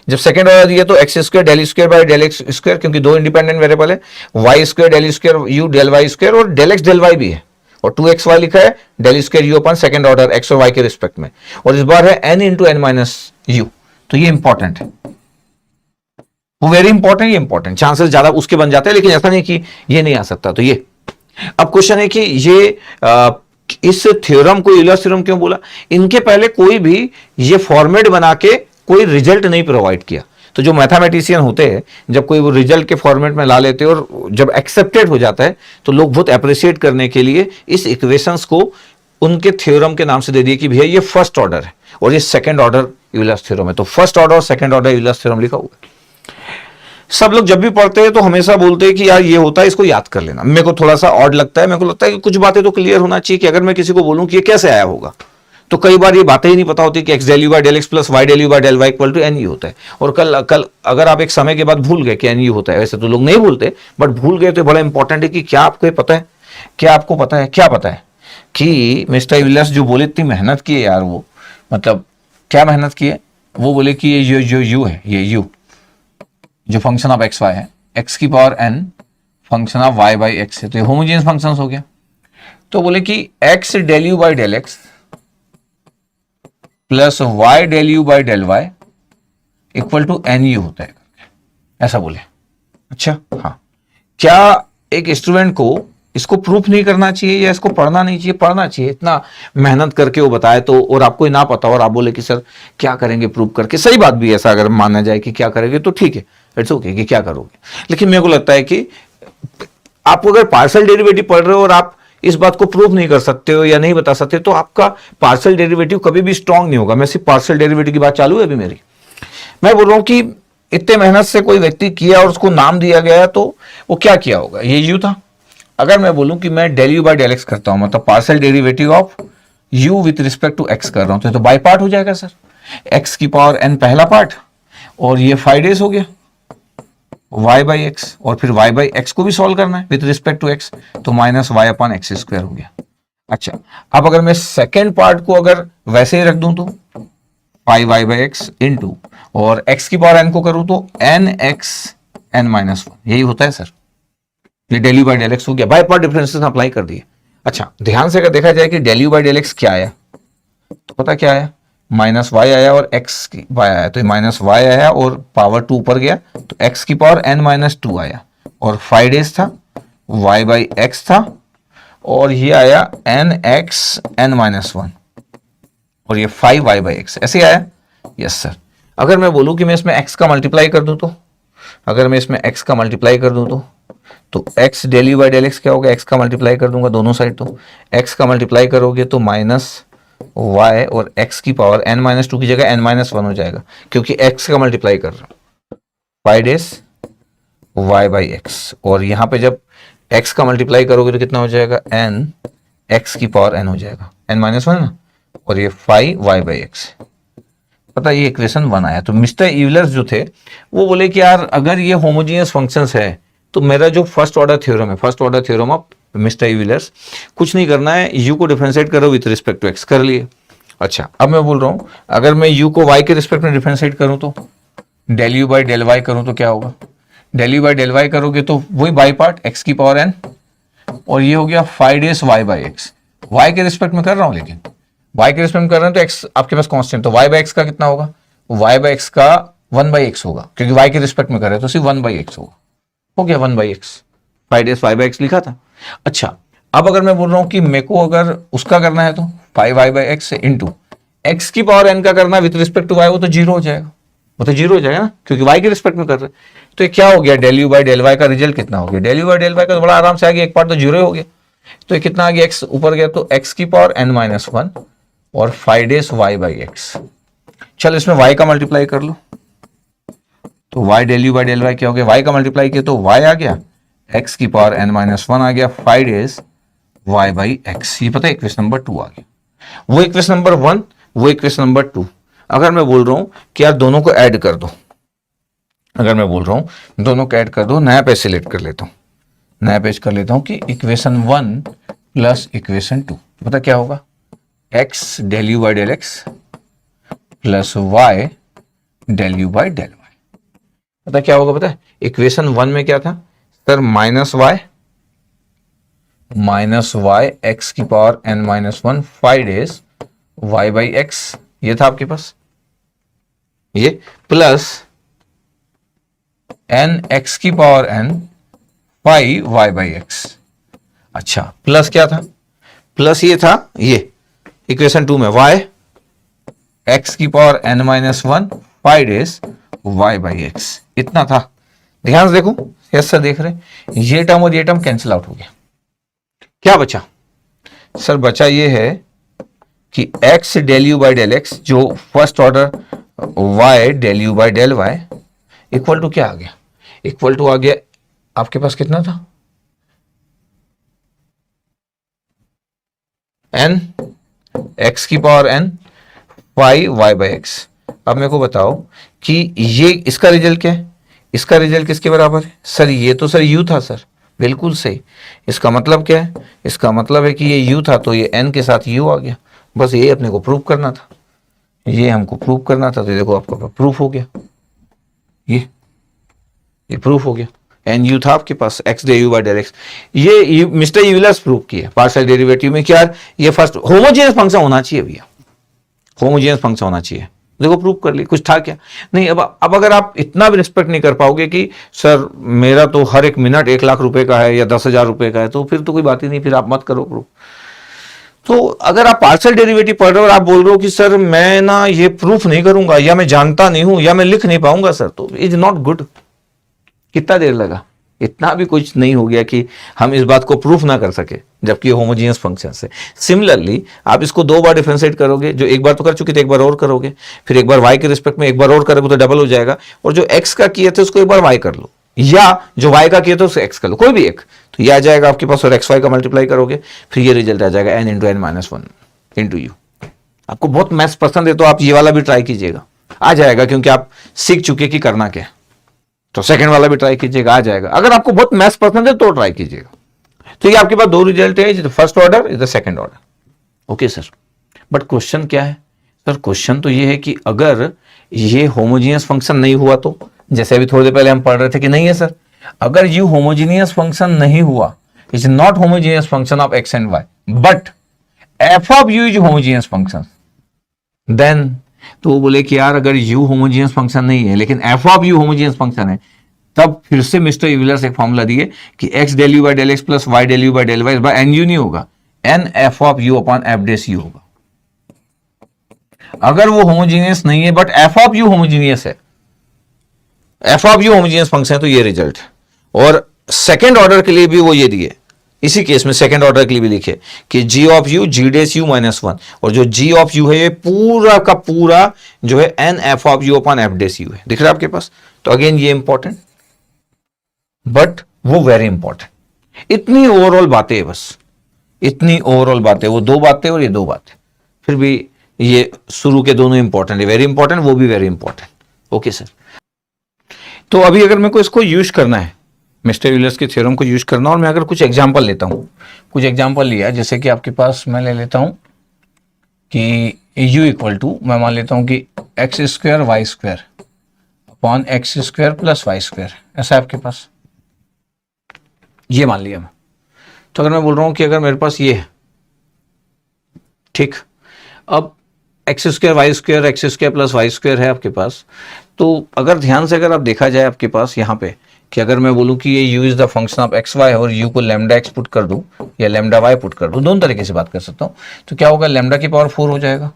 जब सेकंड ऑर्डर दिया तो x square del square by del x square, क्योंकि दो इंडिपेंडेंट वेरिएबल है, y square del square u del y square, और डेल एक्स डेल वाई भी है, और 2xy लिखा है del square u upon second order x और वाई के रिस्पेक्ट में, और इस बार है n into n minus u. तो ये इंपॉर्टेंट है, वो वेरी इंपॉर्टेंट, ये इंपॉर्टेंट, चांसेस ज्यादा उसके बन जाते हैं, लेकिन ऐसा नहीं कि ये नहीं आ सकता। तो ये अब क्वेश्चन है कि ये इस थ्योरम को यूलर्स थ्योरम क्यों बोला? इनके पहले कोई भी ये फॉर्मेट बना के कोई रिजल्ट नहीं प्रोवाइड किया। तो जो मैथमेटिशियन होते हैं, जब कोई वो रिजल्ट के फॉर्मेट में ला लेते हैं और जब एक्सेप्टेड हो जाता है, तो लोग बहुत अप्रिशिएट करने के लिए इस इक्वेशंस को उनके थ्योरम के नाम से दे दिए कि भैया ये फर्स्ट ऑर्डर है और ये सेकंड ऑर्डर यूलर्स थ्योरम है। तो फर्स्ट ऑर्डर और सेकंड ऑर्डर यूलर्स थ्योरम लिखा हुआ है। सब लोग जब भी पढ़ते हैं तो हमेशा बोलते हैं कि यार ये होता है, इसको याद कर लेना। मेरे को थोड़ा सा ऑड लगता है, मेरे को लगता है कि कुछ बातें तो क्लियर होना चाहिए कि अगर मैं किसी को बोलूं कि ये कैसे आया होगा, तो कई बार ये बातें ही नहीं पता होती कि x del u by del x plus y del u by del y equal to n u होता है। और कल अगर आप एक समय के बाद भूल गए कि एन यू होता है, वैसे तो लोग नहीं भूलते, बट भूल गए तो बड़ा इंपॉर्टेंट है कि क्या आपको पता है, क्या आपको पता है, क्या पता है कि मिस्टर यूलर्स जो बोले इतनी मेहनत की है यार, वो मतलब क्या मेहनत की है, वो बोले कि ये जो यू है, ये यू जो फंक्शन ऑफ एक्स वाई है, एक्स की power n function of y by x है, तो ये होमोजेनियस फंक्शन हो गया। तो बोले कि x del u by del x plus y del u by del y equal to n u होता है, ऐसा बोले। अच्छा हाँ, क्या एक स्टूडेंट को इसको प्रूफ नहीं करना चाहिए या इसको पढ़ना नहीं चाहिए? पढ़ना चाहिए। इतना मेहनत करके वो बताए तो, और आपको ना पता और आप बोले कि सर क्या करेंगे प्रूफ करके, सही बात भी ऐसा अगर माना जाए कि क्या करेंगे तो ठीक है, इट्स ओके कि क्या करोगे। लेकिन मेरे को लगता है कि आप अगर पार्शियल डेरिवेटिव पढ़ रहे हो और आप इस बात को प्रूफ नहीं कर सकते हो या नहीं बता सकते, तो आपका पार्शियल डेरिवेटिव कभी भी स्ट्रांग नहीं होगा। मैं सिर्फ पार्शियल डेरिवेटिव की बात चालू है अभी मेरी। मैं बोल रहा हूं कि इतने मेहनत से कोई व्यक्ति किया और उसको नाम दिया गया, तो वो क्या किया होगा? ये यू था। अगर मैं बोलूं कि मैं del u by del x करता हूं, मतलब partial derivative of u with respect to x कर रहा हूं, तो बाय पार्ट हो जाएगा सर। एक्स की पावर एन पहला पार्ट, और ये 5 डेज हो गया y बाई एक्स, और फिर y बाई एक्स को भी सॉल्व करना है विथ रिस्पेक्ट टू x, तो minus y upon x square हो गया। अच्छा, अब अगर मैं सेकेंड पार्ट को अगर वैसे ही रख दूं तो 5y बाई एक्स इंटू, और x की पावर n को करूं तो n x n माइनस 1, यही होता है सर। ये del u by del x हो गया, बाय पार्ट डिफरेंसेस अप्लाई कर दिए। अच्छा, ध्यान से अगर देखा जाए कि del u by del x क्या आया, तो पता क्या आया? माइनस वाई आया और एक्स की वाई आया, तो माइनस वाई आया और पावर 2 ऊपर गया, तो एक्स की पावर n माइनस 2 आया, और 5 डेज था, y बाई एक्स था, और ये आया n x n माइनस 1, और ये 5 y बाई एक्स, ऐसे आया। Yes sir. अगर मैं बोलूं कि मैं इसमें x का मल्टीप्लाई कर दूं तो, अगर मैं इसमें x का मल्टीप्लाई कर दूं तो x del u by del x क्या होगा? x का मल्टीप्लाई कर दूंगा दोनों साइड, तो x का मल्टीप्लाई करोगे तो माइनस y, और x की पावर n माइनस 2 की जगह n माइनस 1 हो जाएगा, क्योंकि x का मल्टीप्लाई कर रहा हूं। 5 डेज y बाई एक्स, और यहां पे जब x का मल्टीप्लाई करोगे तो कितना हो जाएगा? n x की पावर n हो जाएगा, n माइनस 1 ना, और ये 5 y बाई एक्स। पता ये इक्वेशन 1 आया। तो मिस्टर यूलर्स जो थे वो बोले कि यार अगर ये होमोजेनियस फंक्शंस है, तो मेरा जो फर्स्ट ऑर्डर थ्योरम है, first order theorem of mister Euler's, कुछ नहीं करना है, यू को डिफरेंशिएट करो विथ रिस्पेक्ट टू एक्स, कर लिए। अच्छा, अब मैं बोल रहा हूं अगर मैं यू को वाई के रिस्पेक्ट में डिफरेंशिएट करूं तो del u by del y करूं तो क्या होगा? Del u by del y करोगे तो वही बाई पार्ट एक्स की पावर एन, और ये हो गया 5 dash y by x. Y के रिस्पेक्ट में कर रहा हूं, लेकिन वाई के रिस्पेक्ट में कर रहे हैं तो एक्स आपके पास कांस्टेंट, तो वाई बाई एक्स का कितना होगा? वाई बाई एक्स का 1 बाई एक्स होगा, क्योंकि वाई के रिस्पेक्ट में कर रहे हैं तो सिर्फ 1 बाई एक्स होगा, हो गया 1 by x. 5 dash y by x लिखा था। अच्छा, अब अगर मैं बोल रहा हूं कि मेरे को अगर उसका करना है तो 5 y by x into x की पावर एन का करना विद रिस्पेक्ट टू वाई, वो तो जीरो हो जाएगा, वो तो जीरो हो जाएगा ना, क्योंकि वाई के रिस्पेक्ट में कर रहे हैं। तो ये क्या हो गया? Del u by del y का रिजल्ट कितना हो गया? Del u by del y का तो बड़ा आराम से आ गया, एक पार्ट तो जीरो हो गया, तो ये कितना आ गया? एक्स ऊपर गया तो एक्स की पावर एन माइनस 1 और 5 डेज वाई बाई एक्स। चल इसमें वाई का मल्टीप्लाई कर लो, तो y del u by del y क्या हो गया? वाई का मल्टीप्लाई किया तो वाई आ गया, एक्स की पावर एन माइनस 1 आ गया, 5 डेज वाई बाई एक्स। ये पता है इक्वेशन नंबर 2 आ गया। वो इक्वेशन नंबर 1, वो इक्वेशन नंबर 2। अगर मैं बोल रहा हूं कि यार दोनों को ऐड कर दो, अगर मैं बोल रहा हूं दोनों को ऐड कर दो, नया पेज सिलेक्ट कर लेता हूं, नया पेज कर लेता हूं कि इक्वेशन 1 प्लस इक्वेशन 2, पता क्या होगा? X del u by del x plus y del u by del y. पता क्या होगा? पता है इक्वेशन 1 में क्या था सर? माइनस वाई एक्स की power n minus 1 5 dash y by x, ये था आपके पास, ये प्लस एन एक्स की power n 5 y by x. अच्छा, प्लस क्या था? प्लस ये था ये इक्वेशन 2 में y x की power n minus 1 5 dash y by x, इतना था। ध्यान से देखो, यस सर देख रहे हैं, ये टर्म और ये टर्म कैंसिल आउट हो गया। क्या बचा सर? बचा ये है कि x del u by del x, जो first order y del u by del y equal to क्या आ गया? इक्वल टू आ गया आपके पास कितना था? n x की power n 5 y by x. अब मेरे को बताओ कि ये इसका रिजल्ट क्या है? इसका रिजल्ट किसके बराबर है सर? ये तो सर u था सर, बिल्कुल सही। इसका मतलब क्या है? इसका मतलब है कि ये u था तो ये n के साथ u आ गया। बस ये अपने को प्रूव करना था, ये हमको प्रूव करना था। तो देखो आपका प्रूफ हो गया, ये प्रूफ हो गया। एन यू था आपके पास, x del u by del x. ये मिस्टर यूलर्स प्रूफ किया पार्शियल डेरिवेटिव में। क्या ये फर्स्ट होमोजेनियस फंक्शन होना चाहिए भैया, होमोजेनियस फंक्शन होना चाहिए। देखो प्रूफ कर ली, कुछ था क्या? नहीं। अब अगर आप इतना भी रिस्पेक्ट नहीं कर पाओगे कि सर मेरा तो हर एक मिनट 1 लाख रुपए का है या 10,000 रुपए का है, तो फिर तो कोई बात ही नहीं, फिर आप मत करो प्रूफ। तो अगर आप पार्शियल डेरिवेटिव पढ़ रहे हो और आप बोल रहे हो कि सर मैं ना ये प्रूफ नहीं करूंगा, या मैं जानता नहीं हूं, या मैं लिख नहीं पाऊंगा सर, तो इज नॉट गुड। कितना देर लगा? इतना भी कुछ नहीं हो गया कि हम इस बात को प्रूफ ना कर सके, जबकि होमोजेनियस फंक्शन से। सिमिलरली आप इसको 2 बार डिफरेंशिएट करोगे, जो एक बार तो कर चुके थे, एक बार और करोगे, फिर एक बार y के रिस्पेक्ट में एक बार और करोगे तो डबल हो जाएगा। और जो x का किए थे उसको एक बार y कर लो, या जो y का किए थे उसको x कर लो, कोई भी एक, तो ये आ जाएगा आपके पास। और एक्स वाई का मल्टीप्लाई करोगे, फिर ये रिजल्ट आ जाएगा n into n minus 1 into u. आपको बहुत मैथ्स पसंद है तो आप ये वाला भी ट्राई कीजिएगा, आ जाएगा, क्योंकि आप सीख चुके कि करना क्या है। तो सेकंड वाला भी ट्राई कीजिएगा, आ जाएगा। अगर आपको बहुत मैथ्स पसंद है तो ट्राई कीजिएगा। तो ये आपके पास 2 रिजल्ट है, first order is the second order. Okay sir, but question क्या है सर? क्वेश्चन तो ये है कि अगर ये होमोजीनियस फंक्शन नहीं हुआ तो, जैसे अभी थोड़ी देर पहले हम पढ़ रहे थे कि नहीं है सर, अगर यू होमोजीनियस फंक्शन नहीं हुआ, is not homogeneous function of x and y, but f of u is homogeneous function, then तो वो बोले कि यार अगर u होमोजेनियस फंक्शन नहीं है लेकिन f of u homogeneous function है, तब फिर से मिस्टर यूलर्स एक फॉर्मूला दिए कि x del u by del x plus y del u by del y by n u नहीं होगा, n f of u upon f dash u होगा। अगर वो होमोजेनियस नहीं है but f of u homogeneous है, f of u homogeneous function है, तो ये रिजल्ट है। और सेकेंड ऑर्डर के लिए भी वो ये दिए, इसी केस में सेकंड ऑर्डर के लिए भी लिखे कि g of u g dash u minus 1, और जो g ऑफ u है ये पूरा का पूरा जो है n f of u upon f dash u है। दिख रहा है आपके पास? तो अगेन ये इंपॉर्टेंट, बट वो वेरी इंपॉर्टेंट। इतनी ओवरऑल बातें है, बस इतनी ओवरऑल बातें, वो 2 बातें और ये 2 बातें, फिर भी ये शुरू के दोनों इंपॉर्टेंट है, वेरी इंपॉर्टेंट, वो भी वेरी इंपॉर्टेंट। ओके सर, तो अभी अगर मेरे को इसको यूज करना है, मिस्टर यूलर्स के थ्योरम को यूज करना, और मैं अगर कुछ एग्जांपल लेता हूं, कुछ एग्जांपल लिया, जैसे कि आपके पास मैं ले लेता हूं कि u इक्वल टू, मैं मान लेता हूं कि x square y square upon x square plus y square, ऐसा है आपके पास, ये मान लिया मैं। तो अगर मैं बोल रहा हूं कि अगर मेरे पास ये है, ठीक, अब x square y square, x square plus y square है आपके पास, तो अगर ध्यान से अगर आप देखा जाए आपके पास यहाँ पे कि अगर मैं बोलूं कि ये u is the function of x y और u को लैम्डा एक्स पुट कर दूं या लैम्डा वाई पुट कर दूं, दोनों तरीके से बात कर सकता हूं, तो क्या होगा, लैम्डा की पावर 4 हो जाएगा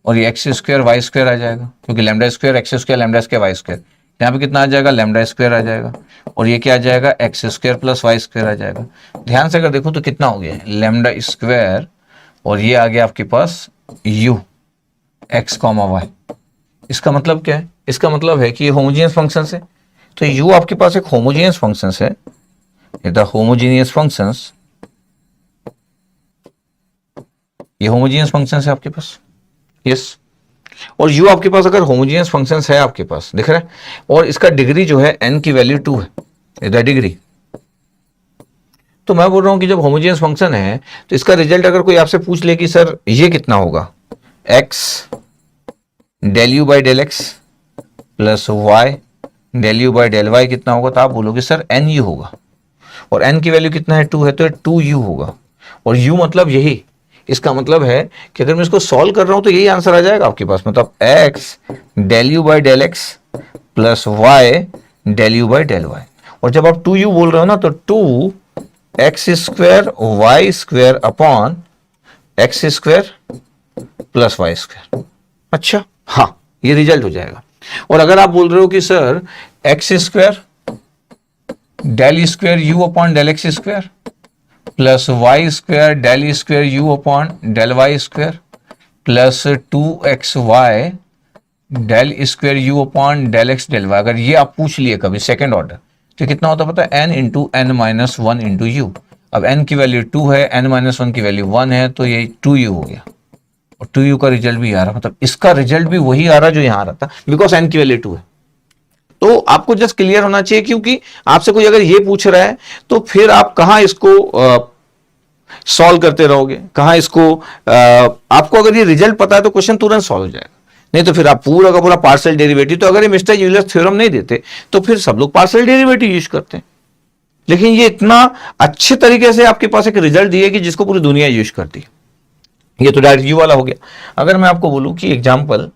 और ये एक्स स्क्वायर वाई स्क्वायर आ जाएगा, क्योंकि lambda square x square lambda square y square, यहाँ पे कितना आ जाएगा, लैम्डा स्क्वायर आ जाएगा, और ये क्या आ जाएगा, x square plus y square आ जाएगा। ध्यान से अगर देखो तो कितना हो गया, लैम्डा स्क्वायर, और ये आ गया आपके पास u एक्स कॉमा वाई। इसका मतलब क्या है? इसका मतलब है कि ये होमोजेनियस फंक्शन है, तो u आपके पास एक होमोजेनियस फंक्शन है, द होमोजेनियस फंक्शंस, ये होमोजेनियस फंक्शन है आपके पास, यस। और u आपके पास अगर होमोजेनियस फंक्शन है आपके पास, दिख रहा है, और इसका डिग्री जो है n की वैल्यू 2 है, द डिग्री। तो मैं बोल रहा हूं कि जब होमोजेनियस फंक्शन है तो इसका रिजल्ट अगर कोई आपसे पूछ ले कि सर ये कितना होगा, x del u by del x plus y del u by del y कितना होगा, तो आप बोलोगे सर एन यू होगा, और n की वैल्यू कितना है, 2 है, तो 2u होगा, और u मतलब यही, इसका मतलब है कि अगर मैं इसको सॉल्व कर रहा हूं तो यही आंसर आ जाएगा आपके पास, मतलब x del u by del x plus y del u by del y. और जब आप 2u बोल रहे हो ना, तो 2 x square y square upon x square plus y square. अच्छा, हाँ, ये रिजल्ट हो जाएगा। और अगर आप बोल रहे हो कि sir x square del square u upon del x square plus y square del square u upon del y square plus 2xy del square u upon del x del y, अगर ये आप पूछ लिए कभी सेकेंड ऑर्डर, तो कितना होता पता है, n into n minus one into u. अब n की वैल्यू 2 है, n माइनस वन की वैल्यू 1 है, तो ये 2u हो गया। और 2u का रिजल्ट भी आ रहा, मतलब इसका रिजल्ट भी वही आ रहा जो यहां आ रहा था, बिकॉज n की वैल्यू 2 है। तो आपको जस्ट क्लियर होना चाहिए, क्योंकि आपसे कोई अगर ये पूछ रहा है तो फिर आप कहां इसको सॉल्व करते रहोगे, कहां इसको आपको अगर ये रिजल्ट पता है तो क्वेश्चन तुरंत सॉल्व हो जाएगा। नहीं तो फिर आप पूरा का पूरा पार्शियल डेरिवेटिव, तो अगर ये मिस्टर यूलर्स थ्योरम नहीं देते तो फिर सब लोग पार्शियल डेरिवेटिव यूज करते हैं। लेकिन ये इतना अच्छे तरीके से आपके पास एक रिजल्ट दिए कि जिसको पूरी दुनिया यूज करती है। ये तो डायरेक्ट यू वाला हो गया। अगर मैं आपको बोलूं कि एग्जाम्पल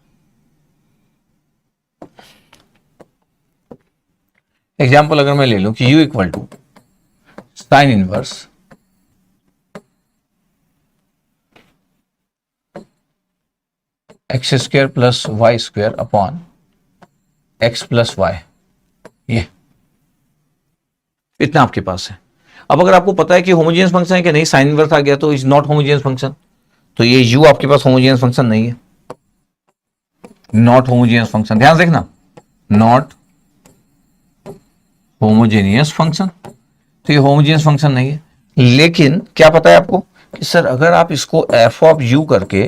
अगर मैं ले लूं कि u equal to sine inverse x square plus y square upon x plus y, ये इतना आपके पास है। अब अगर आपको पता है कि होमोजेनियस फंक्शन है कि नहीं, साइन इनवर्स आ गया तो इज नॉट होमोजेनियस फंक्शन, तो ये u आपके पास होमोजेनियस फंक्शन नहीं है, नॉट होमोजेनियस फंक्शन। ध्यान देखना, नॉट होमोजेनियस फंक्शन, तो ये होमोजेनियस फंक्शन नहीं है। लेकिन क्या पता है आपको कि सर अगर आप इसको एफ ऑफ यू करके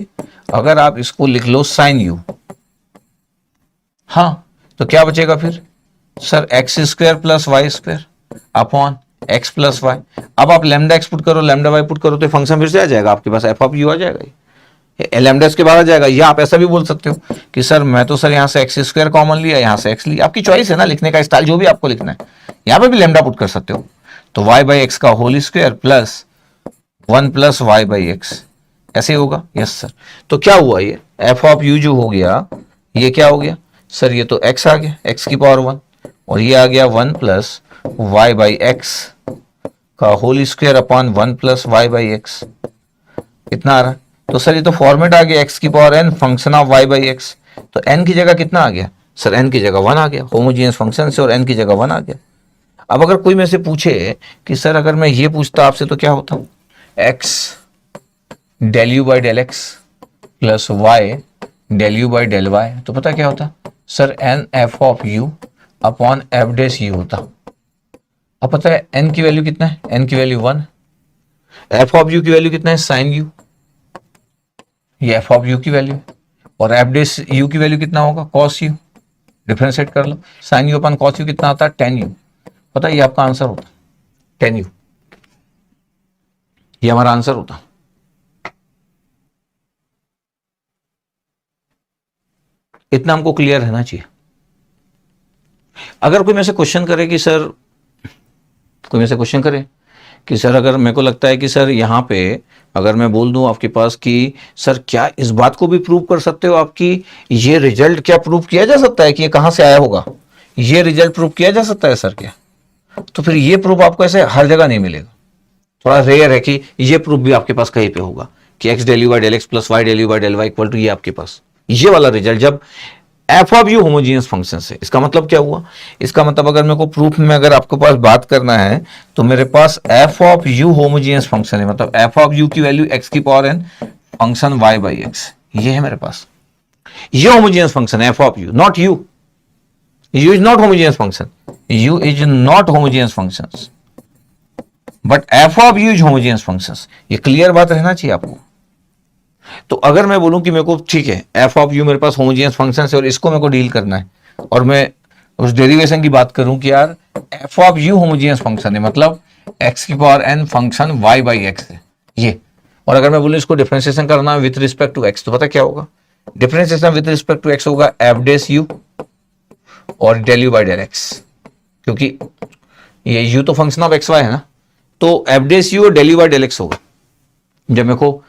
अगर आप इसको लिख लो साइन यू, हाँ, तो क्या बचेगा फिर sir x square plus y square upon x plus y. अब आप लैम्डा एक्स पुट करो, लैम्डा वाई पुट करो, तो फंक्शन फिर से आ जाएगा आपके पास, एफ ऑफ यू आ जाएगा, लैम्डा इसके बाहर आ जाएगा। या आप ऐसा भी बोल सकते हो कि सर मैं तो सर यहाँ से एक्स स्क्वायर कॉमन लिया, यहाँ से एक्स लिया, आपकी चॉइस है ना, लिखने का स्टाइल जो भी आपको लिखना है। यहाँ पे भी लैम्डा पुट कर सकते हो, तो वाई बाई एक्स का whole square plus 1 plus y by x, ऐसे होगा। यस सर, तो क्या हुआ, ये एफ ऑफ यू जो हो गया, ये क्या हो गया सर, ये तो एक्स आ गया, एक्स की पावर 1, और ये आ गया 1 प्लस वाई बाई एक्स का whole square upon 1 plus y by x, कितना आ रहा है। तो सर ये तो फॉर्मेट आ गया एक्स की power n function of y by x, तो एन की जगह कितना आ गया सर, एन की जगह 1 आ गया होमोजेनियस फंक्शन से, और एन की जगह 1 आ गया। अब अगर कोई में से पूछे कि सर अगर मैं ये पूछता आपसे तो क्या होता, x del u by del x plus y del u by del y, तो पता क्या होता sir, n f of u upon f dash u होता। अब पता है एन की वैल्यू कितना है, एन की वैल्यू 1, एफ ऑफ यू की वैल्यू कितना है साइन यू, ये एफ ऑफ यू की वैल्यू है, और एफ डेस यू की वैल्यू कितना होगा कॉस यू, डिफरेंशिएट कर लो, sine u upon cos u कितना आता है टेन यू। पता है ये आपका आंसर होता, टेन यू, ये हमारा आंसर होता। इतना हमको क्लियर रहना चाहिए। अगर कोई मेरे से क्वेश्चन करे कि सर, कोई मेरे से क्वेश्चन करे कि सर अगर मेरे को लगता है कि सर यहाँ पे अगर मैं बोल दूं आपके पास कि सर क्या इस बात को भी प्रूव कर सकते हो आपकी ये रिजल्ट क्या प्रूव किया जा सकता है कि ये कहां से आया होगा, ये रिजल्ट प्रूव किया जा सकता है सर क्या, तो फिर ये प्रूफ आपको ऐसे हर जगह नहीं मिलेगा, थोड़ा रेयर है कि ये प्रूफ भी आपके पास कहीं पे होगा कि x del u by del x plus y del u by del y equal to ये आपके पास ये वाला रिजल्ट जब f of u homogeneous function से। इसका मतलब क्या हुआ, इसका मतलब अगर मेरे को प्रूफ में अगर आपके पास बात करना है तो मेरे पास f of u homogeneous function है, मतलब एफ ऑफ यू की वैल्यू एक्स की power n function y by x, ये है मेरे पास, ये homogeneous function f of u, not u, u is not homogeneous function, u is not homogeneous functions, but f of u is homogeneous functions. ये क्लियर बात रहना चाहिए आपको। तो अगर मैं बोलूं कि मेरे को ठीक है एफ ऑफ यू मेरे पास होमोजीनियस फंक्शन है और इसको मेरे को डील करना है, और मैं उस डेरिवेशन की बात करूं कि यार f of u homogeneous function है, मतलब एक्स की power n function y by x है ये, और अगर मैं बोलूं इसको डिफरेंशिएशन करना है विथ रिस्पेक्ट टू एक्स, तो पता क्या होगा, differentiation with respect to x होगा एफ डेस यू और del u by del x, क्योंकि ये यू तो फंक्शन ऑफ एक्स वाई है ना, तो एफ डेस यू और del u by del x होगा। जब मेरे को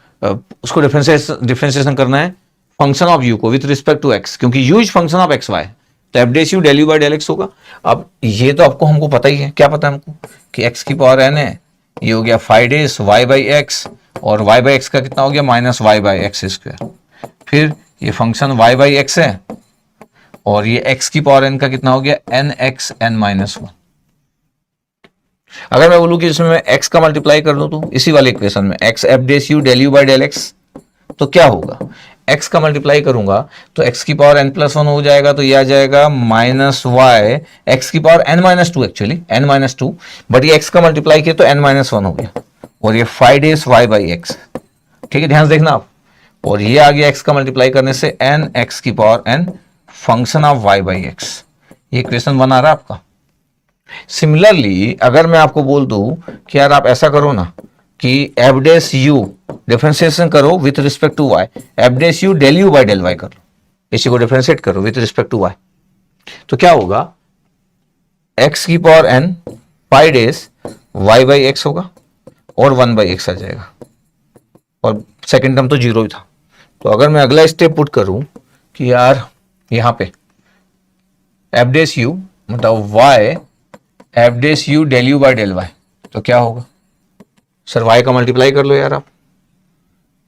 उसको डिफरेंशिएशन करना है फंक्शन ऑफ यू को विथ रिस्पेक्ट टू एक्स, क्योंकि u is function of x y, तो f dash u del u by del x होगा। अब ये तो आपको हमको पता ही है, क्या पता है हमको कि एक्स की पावर एन है, ये हो गया 5 डेज y बाई एक्स, और y बाई एक्स का कितना हो गया minus y by x square. फिर ये फंक्शन y बाई एक्स है और ये x की पावर n का कितना हो गया n x n minus one. अगर मैं बोलूं कि इसमें मैं x का मल्टीप्लाई कर दूं तो इसी वाले इक्वेशन में x f dash u del u by del x, तो क्या होगा, x का मल्टीप्लाई करूंगा तो x की पावर n प्लस वन हो जाएगा, तो ये आ जाएगा माइनस वाई एक्स की power n minus two, actually n minus two, but ये x का मल्टीप्लाई किया तो n माइनस वन हो गया, और ये 5 डेज y बाई एक्स। ठीक है, ध्यान से देखना आप, और ये आ गया x का मल्टीप्लाई करने से n x की power n function of y by x. ये इक्वेशन बना रहा है आपका। सिमिलरली अगर मैं आपको बोल दूं कि यार आप ऐसा करो ना कि एफ डेस यू डिफरेंशिएशन करो with respect to y, f dash u del u by del y कर लो, इसी को डिफरेंशिएट करो विथ रिस्पेक्ट टू वाई, तो क्या होगा, x की power n 5 dash y by x होगा और 1 बाई एक्स आ जाएगा, और सेकेंड टर्म तो जीरो ही था। तो अगर मैं अगला स्टेप पुट करूं कि यार यहां पे एफ डेस यू मतलब y f dash u del u by del y, तो क्या होगा सर, y का मल्टीप्लाई कर लो यार आप,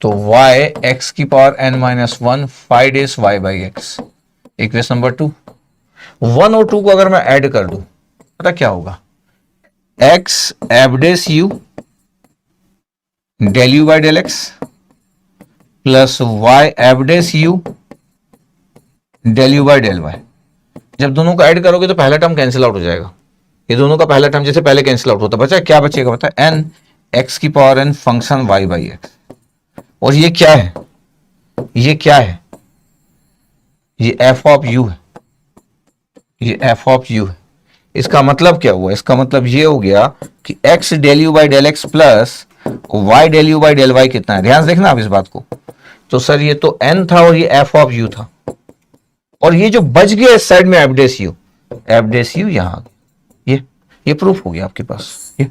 तो y x की power n minus one 5 dash y by x, equation number 2। 1 और 2 को अगर मैं ऐड कर दूं पता क्या होगा, x f dash u del u by del x plus y f dash u del u by del y. जब दोनों को ऐड करोगे तो पहला टर्म कैंसिल आउट हो जाएगा, ये दोनों का पहला टर्म जैसे पहले कैंसिल आउट होता, बचा क्या बचेगा पता है, n x की power n function y by x. और ये क्या है, ये क्या है, ये f ऑफ u है, ये f ऑफ u है। इसका मतलब क्या हुआ, इसका मतलब ये हो गया कि x del u by del x plus y del u by del y कितना है, ध्यान से देखना आप इस बात को। तो सर ये तो n था और ये f ऑफ u था, और ये जो बच गया इस साइड में एफ डेस यू यहां आ गया, ये प्रूफ हो गया आपके पास। ये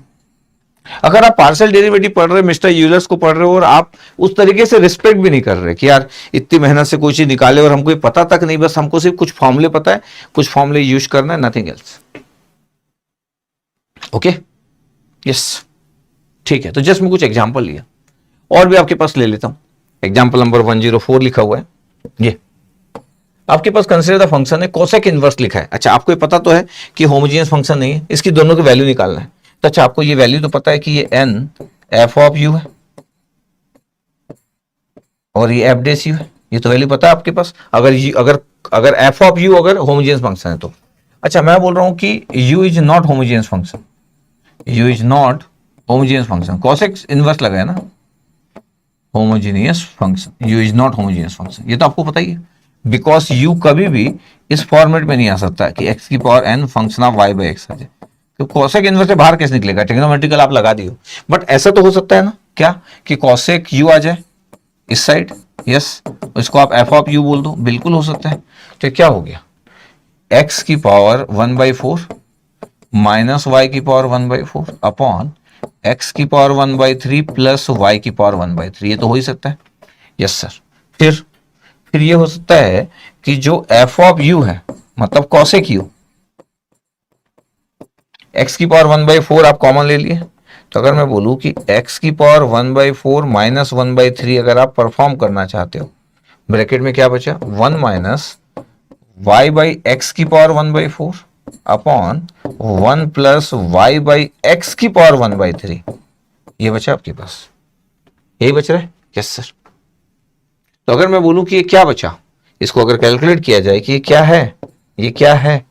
अगर आप पार्शियल डेरिवेटिव पढ़ रहे हो, मिस्टर यूलर्स को पढ़ रहे हो, और आप उस तरीके से रिस्पेक्ट भी नहीं कर रहे कि यार इतनी मेहनत से कोई चीज निकाले और हमको ये पता तक नहीं, बस हमको सिर्फ कुछ फॉर्मूले पता है, कुछ फॉर्मूले यूज करना है, नथिंग एल्स। ओके, यस, ठीक है। तो जस्ट मैं कुछ एग्जांपल लिया और भी आपके पास ले लेता हूं। एग्जांपल नंबर 104 लिखा हुआ है, ये आपके पास कंसीडर द फंक्शन है, कोसेक इनवर्स लिखा है। अच्छा, आपको ये पता तो है कि होमोजेनियस फंक्शन नहीं है, इसकी दोनों की वैल्यू निकालना है। तो अच्छा, आपको ये वैल्यू तो पता है कि ये n f ऑफ u है और ये f डेस u है, ये तो वैल्यू पता है आपके पास। अगर f ऑफ u अगर होमोजेनियस फंक्शन है तो। अच्छा, मैं बोल रहा हूं कि u is not homogeneous function, u is not homogeneous function, cosec inverse लगा है ना, homogeneous function, u is not homogeneous function, ये तो आपको पता ही है। बिकॉज u कभी भी इस फॉर्मेट में नहीं आ सकता कि x की power n function of y by x आ जाए, तो कोसेक इनवर्स से बाहर कैसे निकलेगा, ट्रिग्नोमेट्रिकल आप लगा दियो। बट ऐसा तो हो सकता है ना क्या कि कोसेक u आ जाए इस साइड, यस, इसको आप f ऑफ u बोल दो, बिल्कुल हो सकता है। तो क्या हो गया, x की पावर 1/4 माइनस y की पावर 1/4 अपॉन x की पावर 1/3 प्लस y की पावर 1/3, ये तो हो ही सकता है, यस सर। फिर ये हो सकता है कि जो f ऑफ u है मतलब कोसेक u, x की पावर 1/4 आप कॉमन ले लिए, तो अगर मैं बोलूं कि x की पावर 1/4 माइनस 1/3 अगर आप परफॉर्म करना चाहते हो, ब्रैकेट में क्या बचा, 1 माइनस y बाई एक्स की power 1/4 upon 1 plus y by x की पावर 1/3, ये बचा आपके पास, यही बच रहा है, यस सर। तो अगर मैं बोलूं कि ये क्या बचा, इसको अगर कैलकुलेट किया जाए कि ये क्या है, ये क्या है,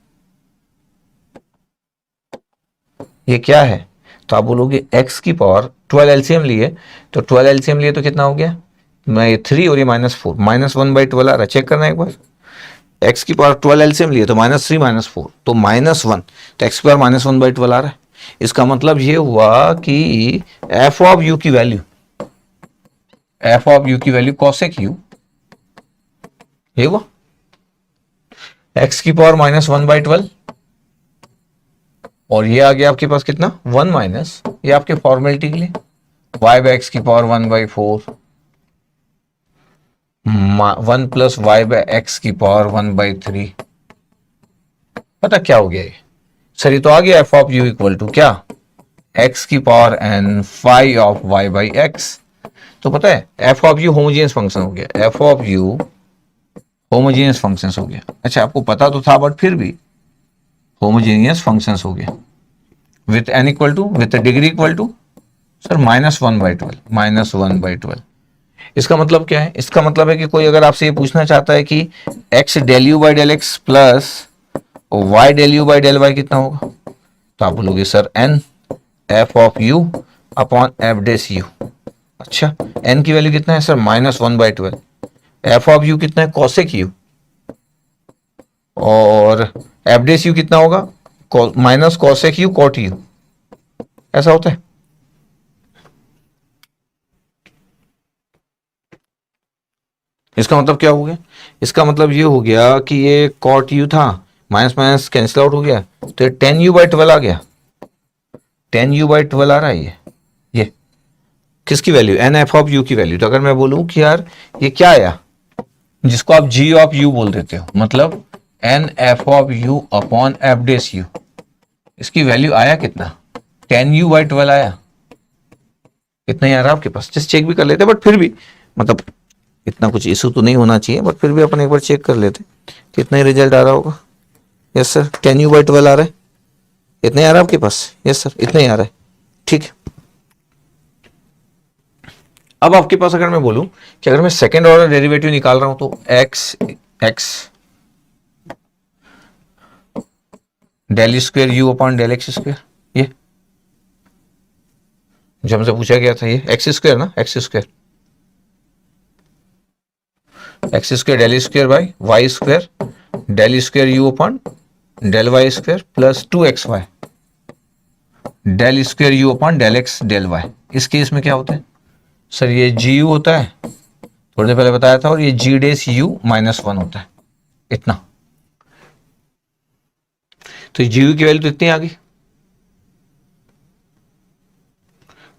ये क्या है, तो आप बोलोगे x की पावर 12 एलसीएम लिए, तो 12 एलसीएम लिए तो कितना हो गया, मैं ये 3 और ये -4, -1/12 आ रहा है, चेक करना एक बार। x की पावर 12 एलसीएम लिए तो -3 -4 तो -1, तो x की पावर -1/12 आ रहा है। इसका मतलब ये हुआ कि f ऑफ u की वैल्यू, f ऑफ u की वैल्यू कोसेक u, ये हुआ x की पावर -1/12, और ये आ गया आपके पास कितना, 1 माइनस, ये आपके फॉर्मेलिटी के लिए y बाई एक्स की power 1/4 1 plus y by x की पावर 1/3, पता क्या हो गया ये सर, ये तो आ गया f of u equal to क्या, एक्स की power n phi of y by x. तो पता है f of u homogeneous function हो गया, f of u homogeneous functions हो गया। अच्छा आपको पता तो था बट फिर भी होमोजेनियस फंक्शंस हो गया with n equal to with degree equal to sir -1/12, -1/12। इसका मतलब क्या है? इसका मतलब है कि कोई अगर आपसे ये पूछना चाहता है कि x del u by del x plus y del u by del y कितना होगा, तो आप बोलोगे sir n f of u upon f dash u। अच्छा n की वैल्यू कितना है सर? -1/12। f ऑफ u कितना है? cosec u। और f डेस u कितना होगा? Minus cosec u cot u। ऐसा होता है। इसका मतलब क्या हो गया? इसका मतलब ये हो गया कि ये cot u था, माइनस माइनस कैंसिल आउट हो गया, तो ये 10u/12 आ गया। 10u/12 आ रहा है ये किसकी value? N f of u की वैल्यू। तो अगर मैं बोलूं कि यार ये क्या आया, जिसको आप जी ऑफ यू बोल देते हो, मतलब n f of u upon f dash u, इसकी वैल्यू आया कितना? 10u/12 आया। इतना ही आ रहा आपके पास, जस्ट चेक भी कर लेते, बट फिर भी मतलब इतना कुछ इशू तो नहीं होना चाहिए, बट फिर भी अपन एक बार चेक कर लेते कितना ही रिजल्ट आ रहा होगा। यस सर 10u/12 आ रहा है। इतना ही आ रहा है आपके पास? यस सर इतना ही आ रहा है। ठीक है, अब आपके पास अगर मैं बोलूं कि अगर मैं सेकेंड ऑर्डर डेरिवेटिव निकाल रहा हूं तो x del square u upon del x square, ये जो हमसे पूछा गया था, ये एक्स स्क्वायर ना, x square del square by y square del square u upon del y square plus 2xy del square u upon del x del y. इस केस में क्या होता है सर? ये जी यू होता है, थोड़ी देर पहले बताया था, और ये जी डेस यू -1 होता है, इतना। तो जी यू की वैल्यू तो इतनी आ गई।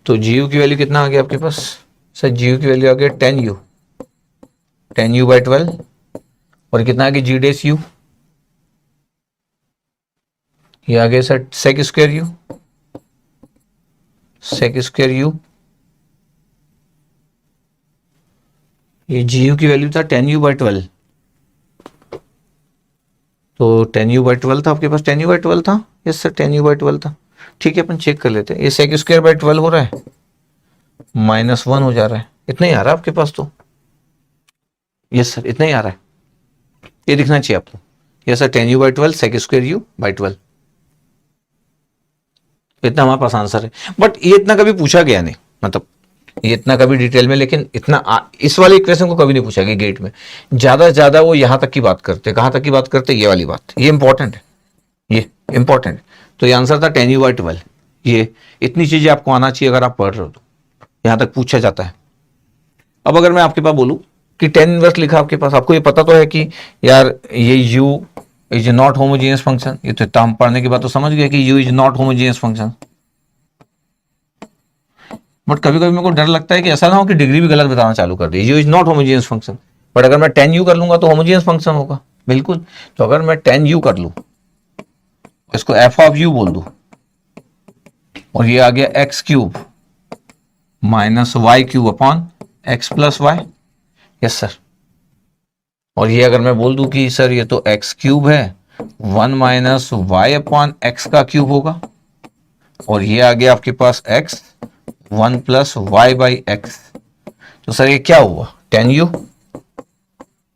तो जी यू की वैल्यू कितना आ गया आपके पास सर? जी यू की वैल्यू आ गया 10u/12, और कितना आ गया जी डेस यू? ये आ गया सर सेक स्क्वायर यू। ये जी यू की वैल्यू था 10u/12, तो 10u/12 था आपके पास, 10u/12 था। यस सर 10u/12 था। ठीक है अपन चेक कर लेते हैं, ये सेक स्क्वायर बाई 12 हो रहा है, -1 हो जा रहा है, इतना ही आ रहा है आपके पास तो। यस सर इतना ही आ रहा है, ये दिखना चाहिए आपको। Yes sir 10u/12 sec square u by 12, इतना हमारे पास आंसर है। बट ये इतना कभी पूछा गया नहीं, मतलब ये इतना कभी डिटेल में, लेकिन इतना इस वाले इक्वेशन को कभी नहीं पूछा गया गेट में। ज्यादा से ज्यादा वो यहां तक की बात करते, कहां तक की बात करते? ये वाली बात, ये इंपॉर्टेंट है, ये इंपॉर्टेंट। तो ये आंसर था 10u/12। ये इतनी चीजें आपको आना चाहिए अगर आप पढ़ रहे हो तो, यहां तक पूछा जाता है। अब अगर मैं आपके पास बोलूं कि 10 इनवर्स लिखा आपके पास, आपको ये पता तो है कि यार ये u is not homogeneous function, ये तो इतना हम पढ़ने के बाद तो समझ गए कि u is not homogeneous function. But कभी कभी मेरे को डर लगता है कि ऐसा ना हो कि डिग्री भी गलत बताना चालू कर दी, u is not homogeneous function. But अगर मैं 10u कर लूंगा तो होमोजेनियस फंक्शन होगा, बिल्कुल। तो अगर मैं 10u कर लूं, इसको f ऑफ u बोल दूं, और ये आ गया x³ minus y³ upon x plus y. Yes sir. और ये अगर मैं बोल दूं कि सर ये तो x³ है, 1 माइनस वाई अपॉन एक्स का क्यूब होगा, और ये आ गया आपके पास x 1 plus y by x. तो सर ये क्या हुआ? 10u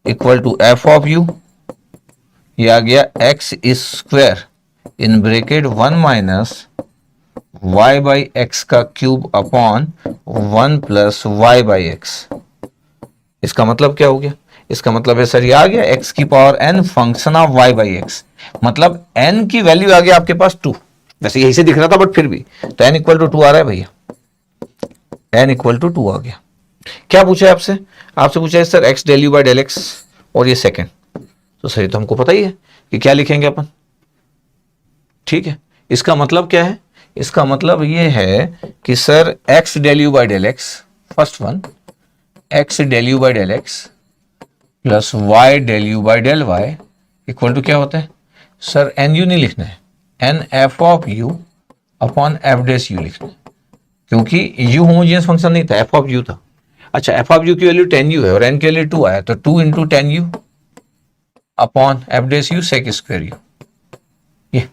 equal to f of u, ये आ गया x square in bracket 1 minus y by x का cube upon 1 plus y by x. इसका मतलब क्या हो गया? इसका मतलब है सर ये आ गया x की power n function of y by x, मतलब n की वैल्यू आ गया आपके पास 2। वैसे यही से दिख रहा था बट फिर भी, तो n इक्वल टू 2 आ रहा है भैया, n इक्वल टू 2 आ गया। क्या पूछा है आपसे? आपसे पूछा है sir x del u by del x, और ये सेकेंड। तो सर ये तो हमको पता ही है कि क्या लिखेंगे अपन, ठीक है। इसका मतलब क्या है? इसका मतलब ये है कि sir x del u by del x, first one x del u by del x plus y del u by del y equal to क्या होता है सर? एन यू नहीं लिखना है, n f of u upon f dash u लिखना है, क्योंकि u होमोजेनियस फंक्शन नहीं था, एफ ऑफ यू था। अच्छा, एफ ऑफ यू की वैल्यू 10u है और n की वैल्यू 2 आया, तो 2 into 10u upon f dash u sec square u. ये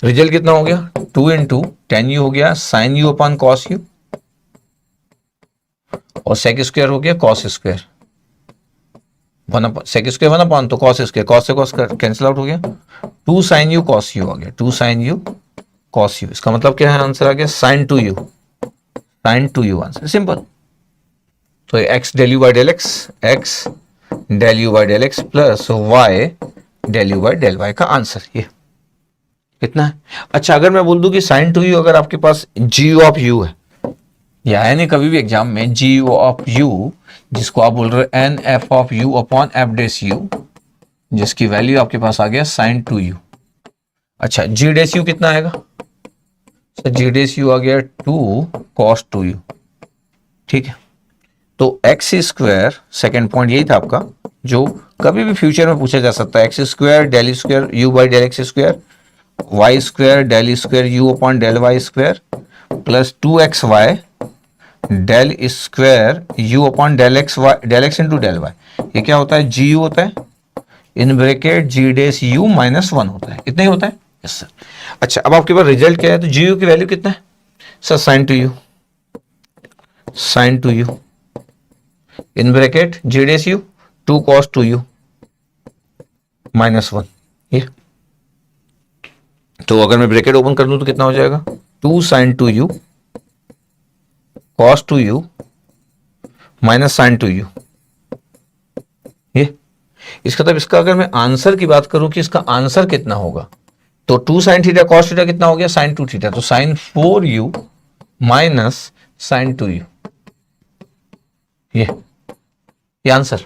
रिजल्ट कितना हो गया, 2 इंटू 10u हो गया sine u upon cos u, और सेक स्क्वायर हो गया cos square, sec square 1 upon, तो कॉस स्क्वायर, कॉस से कॉस कैंसिल आउट हो गया, 2 साइन यू कॉस यू आ गया, 2 साइन यू कॉस यू। इसका मतलब क्या है, आंसर आ गया sine 2u, sine 2u answer, simple. तो x del u by del x, x del u by del x plus y del u by del y का आंसर ये कितना है। अच्छा, अगर मैं बोल दूं कि साइन 2u अगर आपके पास जी ऑफ यू है, या है नहीं कभी भी एग्जाम में जी ऑफ यू, जिसको आप बोल रहे हो n f of u upon f dash u, जिसकी वैल्यू आपके पास आ गया साइन 2u। अच्छा, जी डेस यू कितना आएगा, जी डेस यू आ गया 2 कॉस 2u, ठीक है। तो एक्स स्क्वायर, सेकेंड पॉइंट यही था आपका, जो कभी भी फ्यूचर में पूछा जा सकता है, x square del square u by del x square, y square del square u upon del y square plus 2x y del square u upon del x into del y. ये क्या होता है, जी यू होता है, in bracket g dash u minus 1 होता है, इतना ही होता है। Yes sir. अच्छा, अब आपके पास रिजल्ट क्या है, तो जी यू की वैल्यू कितना है sir, sine 2u, sine 2u in bracket g dash u 2 cos 2u minus 1। ये तो अगर मैं ब्रैकेट ओपन कर दूं तो कितना हो जाएगा, 2 sign 2u cos 2u minus sine 2u। ये इसका मतलब, इसका अगर मैं आंसर की बात करूं कि इसका आंसर कितना होगा, तो 2 साइन थीटा कॉस थीटा कितना हो गया, साइन 2 थीटा, तो sine 4u minus sine 2u, ये आंसर।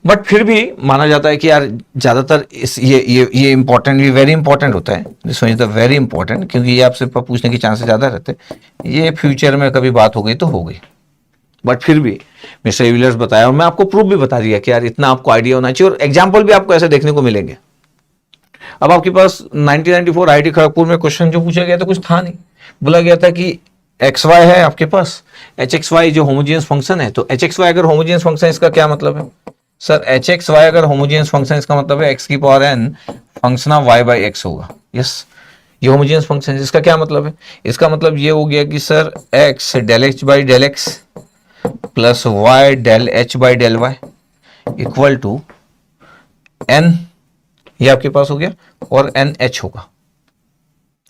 बट फिर भी माना जाता है कि यार ज्यादातर इस ये इंपॉर्टेंट, ये वेरी इंपॉर्टेंट होता है, this one is the very important, क्योंकि ये आपसे पूछने के चांसेस ज्यादा रहते हैं। ये फ्यूचर में कभी बात हो गई तो हो गई, बट फिर भी मिस्टर यूलर्स बताया और मैं आपको प्रूफ भी बता दिया कि यार इतना आपको आइडिया होना चाहिए, और एग्जाम्पल भी आपको ऐसे देखने को मिलेंगे। अब आपके पास 1994 IIT खड़गपुर में क्वेश्चन जो पूछा गया था कुछ था नहीं, बोला गया था कि एक्स वाई है आपके पास, एच एक्स वाई जो होमोजेनियस फंक्शन है, तो एच एक्स वाई अगर होमोजेनियस फंक्शन इसका क्या मतलब है सर, एच एक्स वाई अगर होमोजेनियस फंक्शन इसका मतलब है एक्स की power n function of y by x होगा। यस, ये होमोजेनियस फंक्शन है, इसका क्या मतलब है, इसका मतलब ये हो गया कि sir x del h by del x plus y del h by del y equal to n, ये आपके पास हो गया, और एन एच होगा,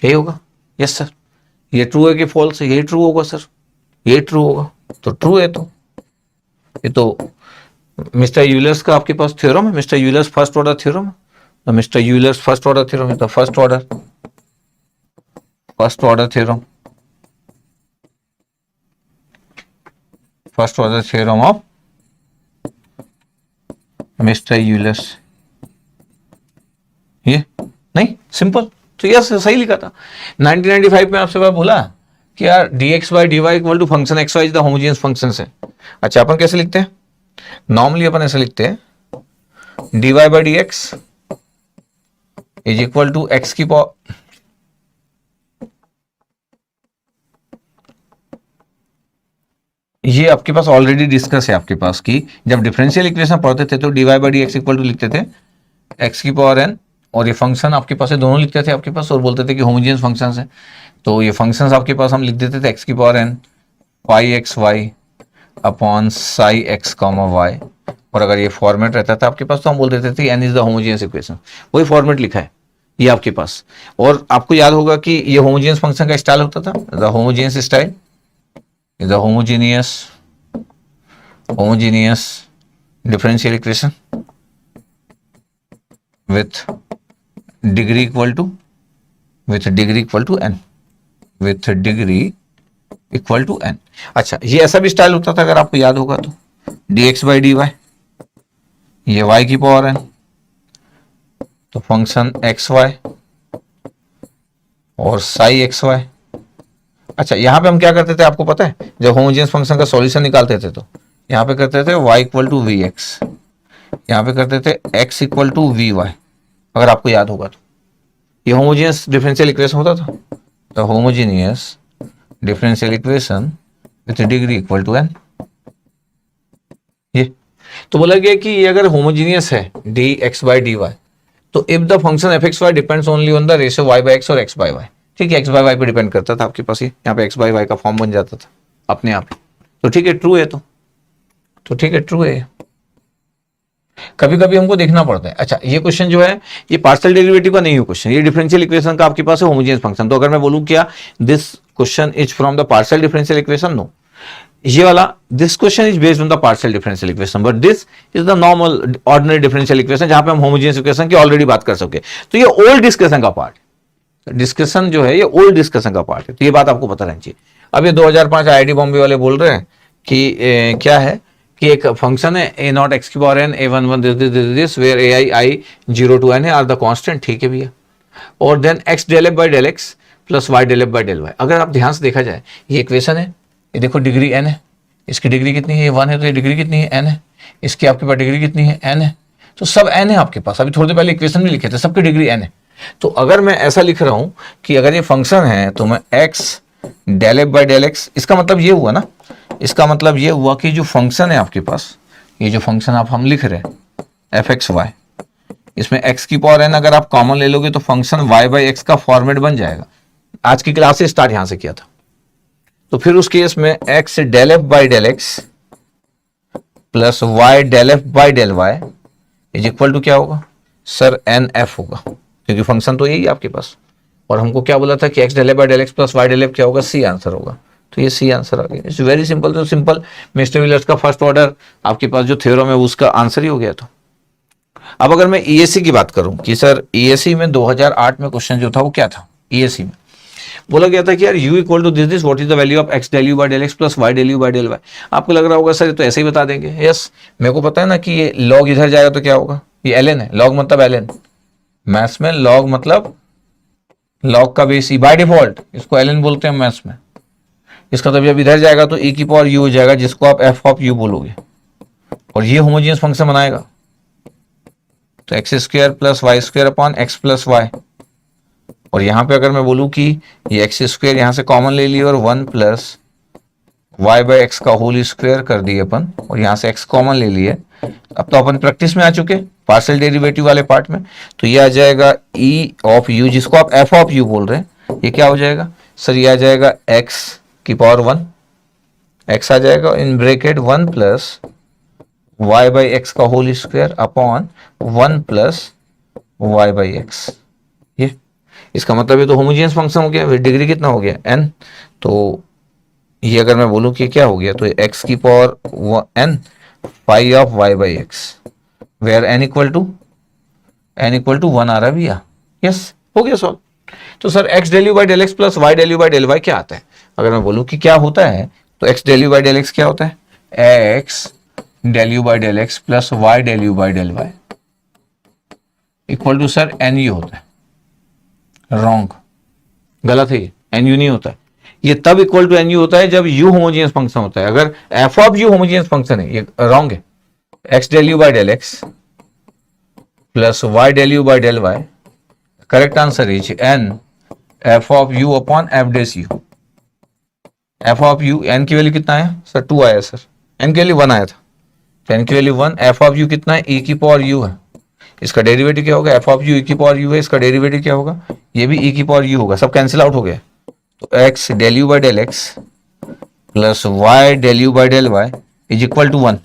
यही होगा। यस सर, ये ट्रू है कि फॉल्स है, यही ट्रू होगा सर, ये ट्रू होगा, तो ट्रू है। तो ये तो मिस्टर यूलर्स का आपके पास थ्योरम है, mister Euler's first order theorem है, तो mister Euler's first order theorem है, तो first order theorem, first order theorem of mister Euler's, ये नहीं सिंपल। तो यस सही लिखा था 1995 में, आपसे बात बोला कि यार dx by dy equal to function x y is the homogeneous function है। अच्छा, अपन कैसे लिखते हैं, नॉर्मली अपन ऐसे लिखते हैं dy by d x is equal to x की पावर, ये आपके पास ऑलरेडी डिस्कस है आपके पास कि जब डिफरेंशियल इक्वेशन पढ़ते थे तो dy by d x equal to लिखते थे एक्स की पावर n, और ये फंक्शन आपके पास है, दोनों लिखते थे आपके पास, और बोलते थे कि होमोजेनियस फंक्शंस है। तो ये फंक्शंस आपके पास हम लिख देते थे एक्स की power n phi x y upon psi x comma y, और अगर ये फॉर्मेट रहता था आपके पास तो हम बोल देते थे n is the homogeneous equation, वही फॉर्मेट लिखा है ये आपके पास। और आपको याद होगा कि ये होमोजेनियस फंक्शन का स्टाइल होता था, the homogeneous style is the homogeneous differential equation with degree equal to n, with degree equal to n। अच्छा, ये ऐसा भी स्टाइल होता था अगर आपको याद होगा तो dx बाई dy, ये y की पावर n, तो फंक्शन एक्स वाई और साई एक्स वाई। अच्छा, यहां पे हम क्या करते थे आपको पता है, जब होमोजेनियस फंक्शन का सॉल्यूशन निकालते थे तो यहां पे करते थे y equal to v x, यहाँ पे करते थे x equal to v y, अगर आपको याद होगा तो ये होमोजेनियस डिफरेंशियल इक्वेशन होता था, तो homogeneous differential equation with degree equal to n. ये तो बोला गया कि ये अगर होमोजीनियस है d x by d y, तो if the function f x y depends only on the ratio y by x और एक्स बाई वाई, ठीक है, एक्स बाई वाई पे डिपेंड करता था आपके पास, ये यहाँ पे एक्स बाई वाई का फॉर्म बन जाता था अपने आप ही, तो ठीक है ट्रू है, तो ठीक है ट्रू है। कभी कभी हमको देखना पड़ता है। अच्छा ये क्वेश्चन जो है ये पार्शियल डेरिवेटिव का नहीं है क्वेश्चन, ये डिफरेंशियल इक्वेशन का आपके पास है होमोजेनियस फंक्शन। तो अगर मैं बोलूं क्या this question is from the partial differential equation, no, ये वाला this question is based on the partial differential equation, but this is the normal ordinary differential equation जहां पे हम होमोजेनियस इक्वेशन की ऑलरेडी बात कर सके। तो ये ओल्ड डिस्कशन का पार्ट, डिस्कशन जो है ये ओल्ड डिस्कशन का पार्ट है, तो ये बात आपको पता रहनी चाहिए। अब ये 2005 आईआईटी बॉम्बे वाले बोल रहे हैं कि क्या है कि एक फंक्शन है ए नॉट एक्स की power n a one one this where a i i 0 to n है आर द कांस्टेंट, ठीक है भैया, और then x del f by del x plus y del f by del y. अगर आप ध्यान से देखा जाए ये इक्वेशन है, ये देखो डिग्री n है, इसकी डिग्री कितनी है, ये 1 है, तो ये डिग्री कितनी है n है, इसकी आपके पास डिग्री कितनी है n है, तो सब n है आपके पास। अभी थोड़ी देर पहले इक्वेशन में लिखे थे सबकी डिग्री n है। तो अगर मैं ऐसा लिख रहा हूं कि अगर ये फंक्शन है तो मैं x del f by del x, इसका मतलब ये हुआ ना, इसका मतलब ये हुआ कि जो फंक्शन है आपके पास, ये जो फंक्शन आप हम लिख रहे हैं एफ एक्स वाई, इसमें x की पावर n अगर आप कॉमन ले लोगे तो फंक्शन y बाई एक्स का फॉर्मेट बन जाएगा। आज की क्लास से स्टार्ट यहां से किया था, तो फिर उस केस में x del f by del x plus y del f by del y is equal to क्या होगा सर एन एफ होगा, क्योंकि फंक्शन तो यही है आपके पास, और हमको क्या बोला था कि x del f by del x plus y del f क्या होगा, सी आंसर होगा, तो ये सी आंसर आ गया। इट्स वेरी सिंपल, तो सिंपल मिस्टर व्हीलर्स का फर्स्ट ऑर्डर आपके पास जो थ्योरम है उसका आंसर ही हो गया। तो अब अगर मैं ईएससी की बात करूं कि सर ईएससी में 2008 में क्वेश्चन जो था वो क्या था, ईएससी में बोला गया था कि यार u equal to this what is the value of x del u by del x plus y del u by del y. आपको लग रहा होगा सर ये तो ऐसे ही बता देंगे, यस मेरे को पता है ना कि ये log इधर जाएगा तो क्या होगा, ये ln है, log मतलब ln, मैथ्स में log मतलब log का बेस बाय डिफॉल्ट इसको ln बोलते हैं मैथ्स में। इसका तो जब इधर जाएगा तो e की पावर u हो जाएगा जिसको आप f ऑफ u बोलोगे, और ये होमोजेनियस फंक्शन बनाएगा, तो x square plus y square upon x plus y, और यहां पे अगर मैं बोलूं कि ये एक्स स्क्वायर यहां से कॉमन ले लिया और 1 प्लस वाई बाई एक्स का होल स्क्वायर कर दिए अपन, और यहां से एक्स कॉमन ले लिए। अब तो अपन प्रैक्टिस में आ चुके पार्शियल डेरिवेटिव वाले पार्ट में, तो ये आ जाएगा ई ऑफ यू जिसको आप एफ ऑफ यू बोल रहे हैं, ये क्या हो जाएगा सर, ये आ जाएगा एक्स की पावर 1, एक्स आ जाएगा in bracket 1 plus y by x का whole square upon 1 plus y by x. ये इसका मतलब ये तो होमोजेनियस फंक्शन हो गया, डिग्री कितना हो गया n, तो ये अगर मैं बोलूं कि क्या हो गया तो x की power n phi of y by x where n equal to 1 आ रहा है भैया, यस हो गया सॉल्व। तो sir x del u by del x plus y del u by del y क्या आता है, अगर मैं बोलूं कि क्या होता है तो x del u by del x क्या होता है, x del u by del x plus y del u by del y equal to sir n u होता है, रॉन्ग, गलत है, ये एन यू नहीं होता है, ये तब इक्वल टू एन यू होता है जब u होमोजेनियस फंक्शन होता है। अगर f of u homogeneous function है, ये रॉन्ग है, x del u by del x plus y del u by del y, correct answer is n f of u upon f dash u। f of u n की वैल्यू कितना है सर 2 आया सर, n की वैल्यू 1 आया था, तो n की वैल्यू 1, f ऑफ u कितना है e की पावर u है, इसका डेरिवेटिव क्या होगा, f ऑफ u e की पावर u है, इसका डेरिवेटिव क्या होगा, ये भी e की पावर u होगा, सब कैंसिल आउट हो गया, तो x del u by del x plus y del u by del y is equal to 1,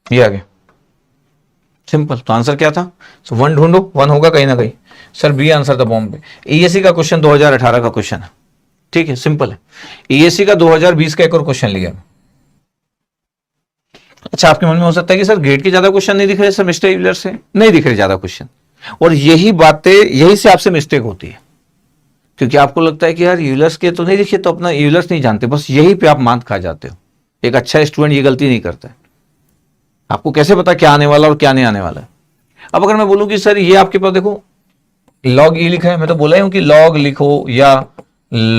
ये आ गया सिंपल। तो आंसर क्या था, सो 1 ढूंढो, 1 होगा कहीं ना कहीं, सर बी आंसर था बॉम्बे। ईएससी का क्वेश्चन 2018 का क्वेश्चन है, ठीक है सिंपल है। ईएससी का 2020 का एक और क्वेश्चन लिया। अच्छा आपके मन में हो सकता है कि सर गेट के ज्यादा क्वेश्चन नहीं दिख रहे सर मिस्टर यूलर से, नहीं दिख रहे ज्यादा क्वेश्चन, और यही बातें यही से आपसे मिस्टेक होती है, क्योंकि आपको लगता है कि यार यूलर्स के तो नहीं दिखे तो अपना यूलर्स नहीं जानते, बस यही पे आप मात खा जाते हो। एक अच्छा स्टूडेंट ये गलती नहीं करता है, आपको कैसे पता क्या आने वाला और क्या नहीं आने वाला है। अब अगर मैं बोलूं कि सर ये आपके पास देखो log e लिखा है, मैं तो बोला ही हूं कि log लिखो या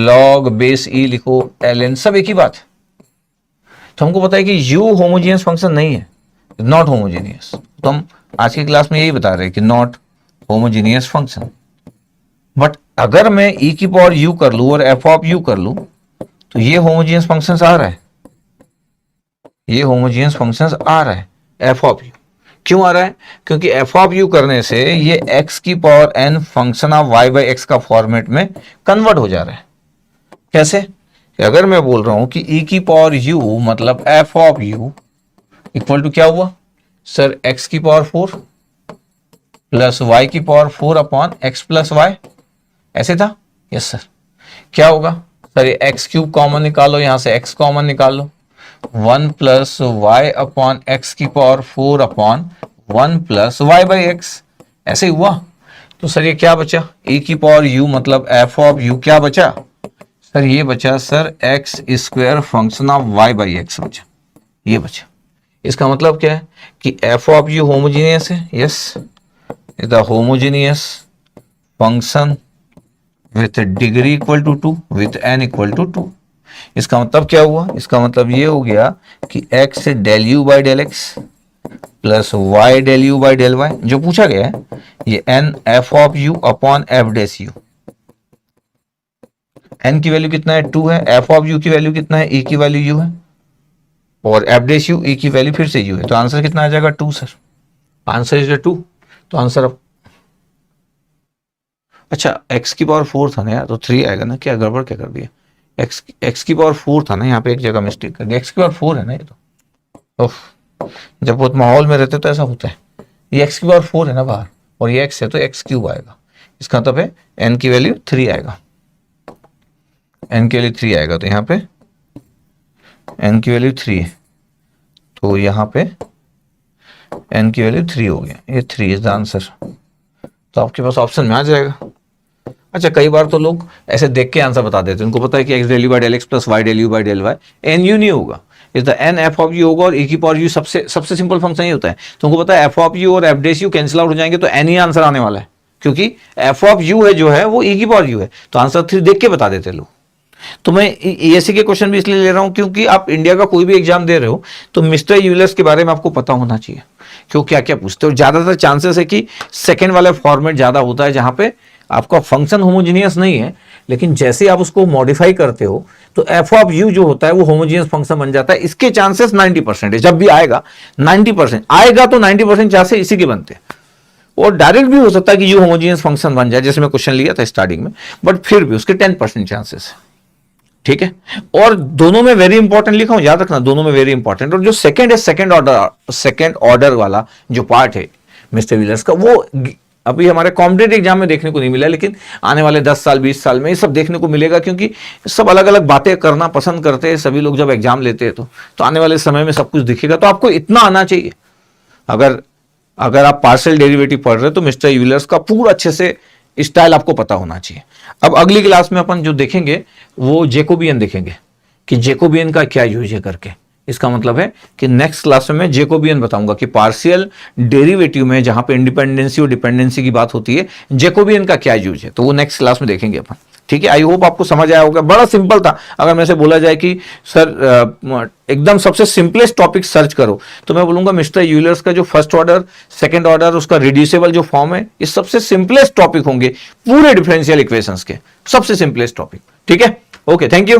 log बेस e लिखो, ln सब एक ही बात है। तो हमको पता है कि u होमोजेनियस फंक्शन नहीं है, नॉट होमोजेनियस, तो हम आज की क्लास में यही बता रहे हैं कि नॉट होमोजीनियस फंक्शन। बट अगर मैं e की पावर u कर लूं और f ऑफ u कर लूं तो ये होमोजीनियस फंक्शन आ रहा है, ये होमोजीनियस फंक्शन आ रहा है f ऑफ u। क्यों आ रहा है? क्योंकि f ऑफ u करने से ये x की power n function of y by x का फॉर्मेट में कन्वर्ट हो जा रहा है। कैसे? अगर मैं बोल रहा हूं कि e की पावर u मतलब f of u equal to क्या हुआ सर, x की पावर 4 प्लस y की power 4 upon x plus y, ऐसे था? Yes sir. क्या होगा सर, ये x क्यूब कॉमन निकालो, यहां से x कॉमन निकालो, 1 प्लस वाई अपॉन एक्स की power 4 upon 1 plus y by x, ऐसे ही हुआ। तो सर ये क्या बचा, e की पावर u मतलब f ऑफ u क्या बचा सर, ये बचा sir x square function of y by x बचा, ये बचा। इसका मतलब क्या है कि f ऑफ u होमोजीनियस है, yes, the homogeneous function with degree equal to 2 with n equal to 2। इसका मतलब क्या हुआ, इसका मतलब ये हो गया कि x del u by del x plus y del u by del y, जो पूछा गया है ये n f of u upon f dash u। n की वैल्यू कितना है 2 है, f ऑफ u की वैल्यू कितना है, e की वैल्यू u है, और f डेस u e की वैल्यू फिर से u है। तो आंसर कितना आ जाएगा 2 सर, आंसर इज 2। तो आंसर अब अच्छा x की पावर 4 था ना यार, तो 3 आएगा ना, क्या गड़बड़ क्या कर दिया, x की पावर 4 था ना, यहाँ पे एक जगह मिस्टेक कर दिया, x की पावर 4 है ना ये तो। ओह, जब बहुत माहौल में रहते तो ऐसा होता है, ये x की पावर 4 है ना बाहर और ये x है तो x क्यूब आएगा, इसका मतलब है n की वैल्यू 3 आएगा, n की वैल्यू 3 आएगा, तो यहाँ पे n की वैल्यू 3 है, तो यहाँ पे n की वैल्यू 3 हो गया, ये 3 इज द आंसर। तो आपके पास ऑप्शन में आ जाएगा। अच्छा कई बार तो लोग ऐसे देख के आंसर बता देते हैं, उनको पता है कि x del u by del x plus y del u by del y, n u नहीं होगा, is the n f of u होगा, और e की पावर यू सबसे सिंपल फंक्शन ही होता है। तो उनको पता है एफ ऑफ यू और f dash u cancel out हो जाएंगे, तो एन ही आंसर आने वाला है, क्योंकि एफ ऑफ यू है जो है वो e की पावर यू है, तो आंसर 3 देख के बता देते लोग। तो मैं एएससी के क्वेश्चन भी इसलिए ले रहा हूं क्योंकि आप इंडिया का कोई भी एग्जाम दे रहे हो तो मिस्टर यूलर्स के बारे में आपको पता होना चाहिए, क्यों क्या क्या पूछते हो। ज्यादातर चांसेस है कि सेकंड वाला फॉर्मेट ज्यादा होता है, जहां पे आपका फंक्शन होमोजीनियस नहीं है, लेकिन जैसे आप उसको मॉडिफाई करते हो तो एफ ऑफ यू जो होता है वो होमोजीनियस फंक्शन बन जाता है। इसके चांसेस 90% है, जब भी आएगा 90% आएगा, तो 90% चांसेस इसी के बनते हैं। और डायरेक्ट भी हो सकता है कि यू होमोजीनियस फंक्शन बन जाए, जैसे मैं क्वेश्चन लिया था स्टार्टिंग में, बट फिर भी उसके 10% चांसेस है, ठीक है। और दोनों में वेरी इंपॉर्टेंट लिखा हूं, याद रखना, दोनों में वेरी इंपॉर्टेंट। और जो सेकंड है, सेकंड ऑर्डर वाला जो पार्ट है मिस्टर व्हीलर्स का, वो अभी हमारे कॉम्पिटेटिव एग्जाम में देखने को नहीं मिला, लेकिन आने वाले 10 साल 20 साल में ये सब देखने को मिलेगा, क्योंकि सब अलग अलग बातें करना पसंद करते हैं सभी लोग जब एग्जाम लेते हैं। तो आने वाले समय में सब कुछ दिखेगा, तो आपको इतना आना चाहिए। अगर आप पार्शियल डेरिवेटिव पढ़ रहे हो तो मिस्टर व्हीलर्स का पूरा अच्छे से स्टाइल आपको पता होना चाहिए। अब अगली क्लास में अपन जो देखेंगे वो जेकोबियन देखेंगे, कि जेकोबियन का क्या यूज है करके। इसका मतलब है कि नेक्स्ट क्लास में मैं जेकोबियन बताऊंगा कि पार्शियल डेरिवेटिव में जहां पे इंडिपेंडेंसी और डिपेंडेंसी की बात होती है, जेकोबियन का क्या यूज है, तो वो नेक्स्ट क्लास में देखेंगे अपन, ठीक है। आई होप आपको समझ आया होगा, बड़ा सिंपल था। अगर मेरे से बोला जाए कि सर एकदम सबसे सिंपलेस्ट टॉपिक सर्च करो, तो मैं बोलूंगा मिस्टर यूलर्स का जो फर्स्ट ऑर्डर सेकंड ऑर्डर उसका रिड्यूसिबल जो फॉर्म है, ये सबसे सिंपलेस्ट टॉपिक होंगे पूरे डिफरेंशियल इक्वेशंस के, सबसे सिंपलेस्ट टॉपिक, ठीक है। Okay, thank you.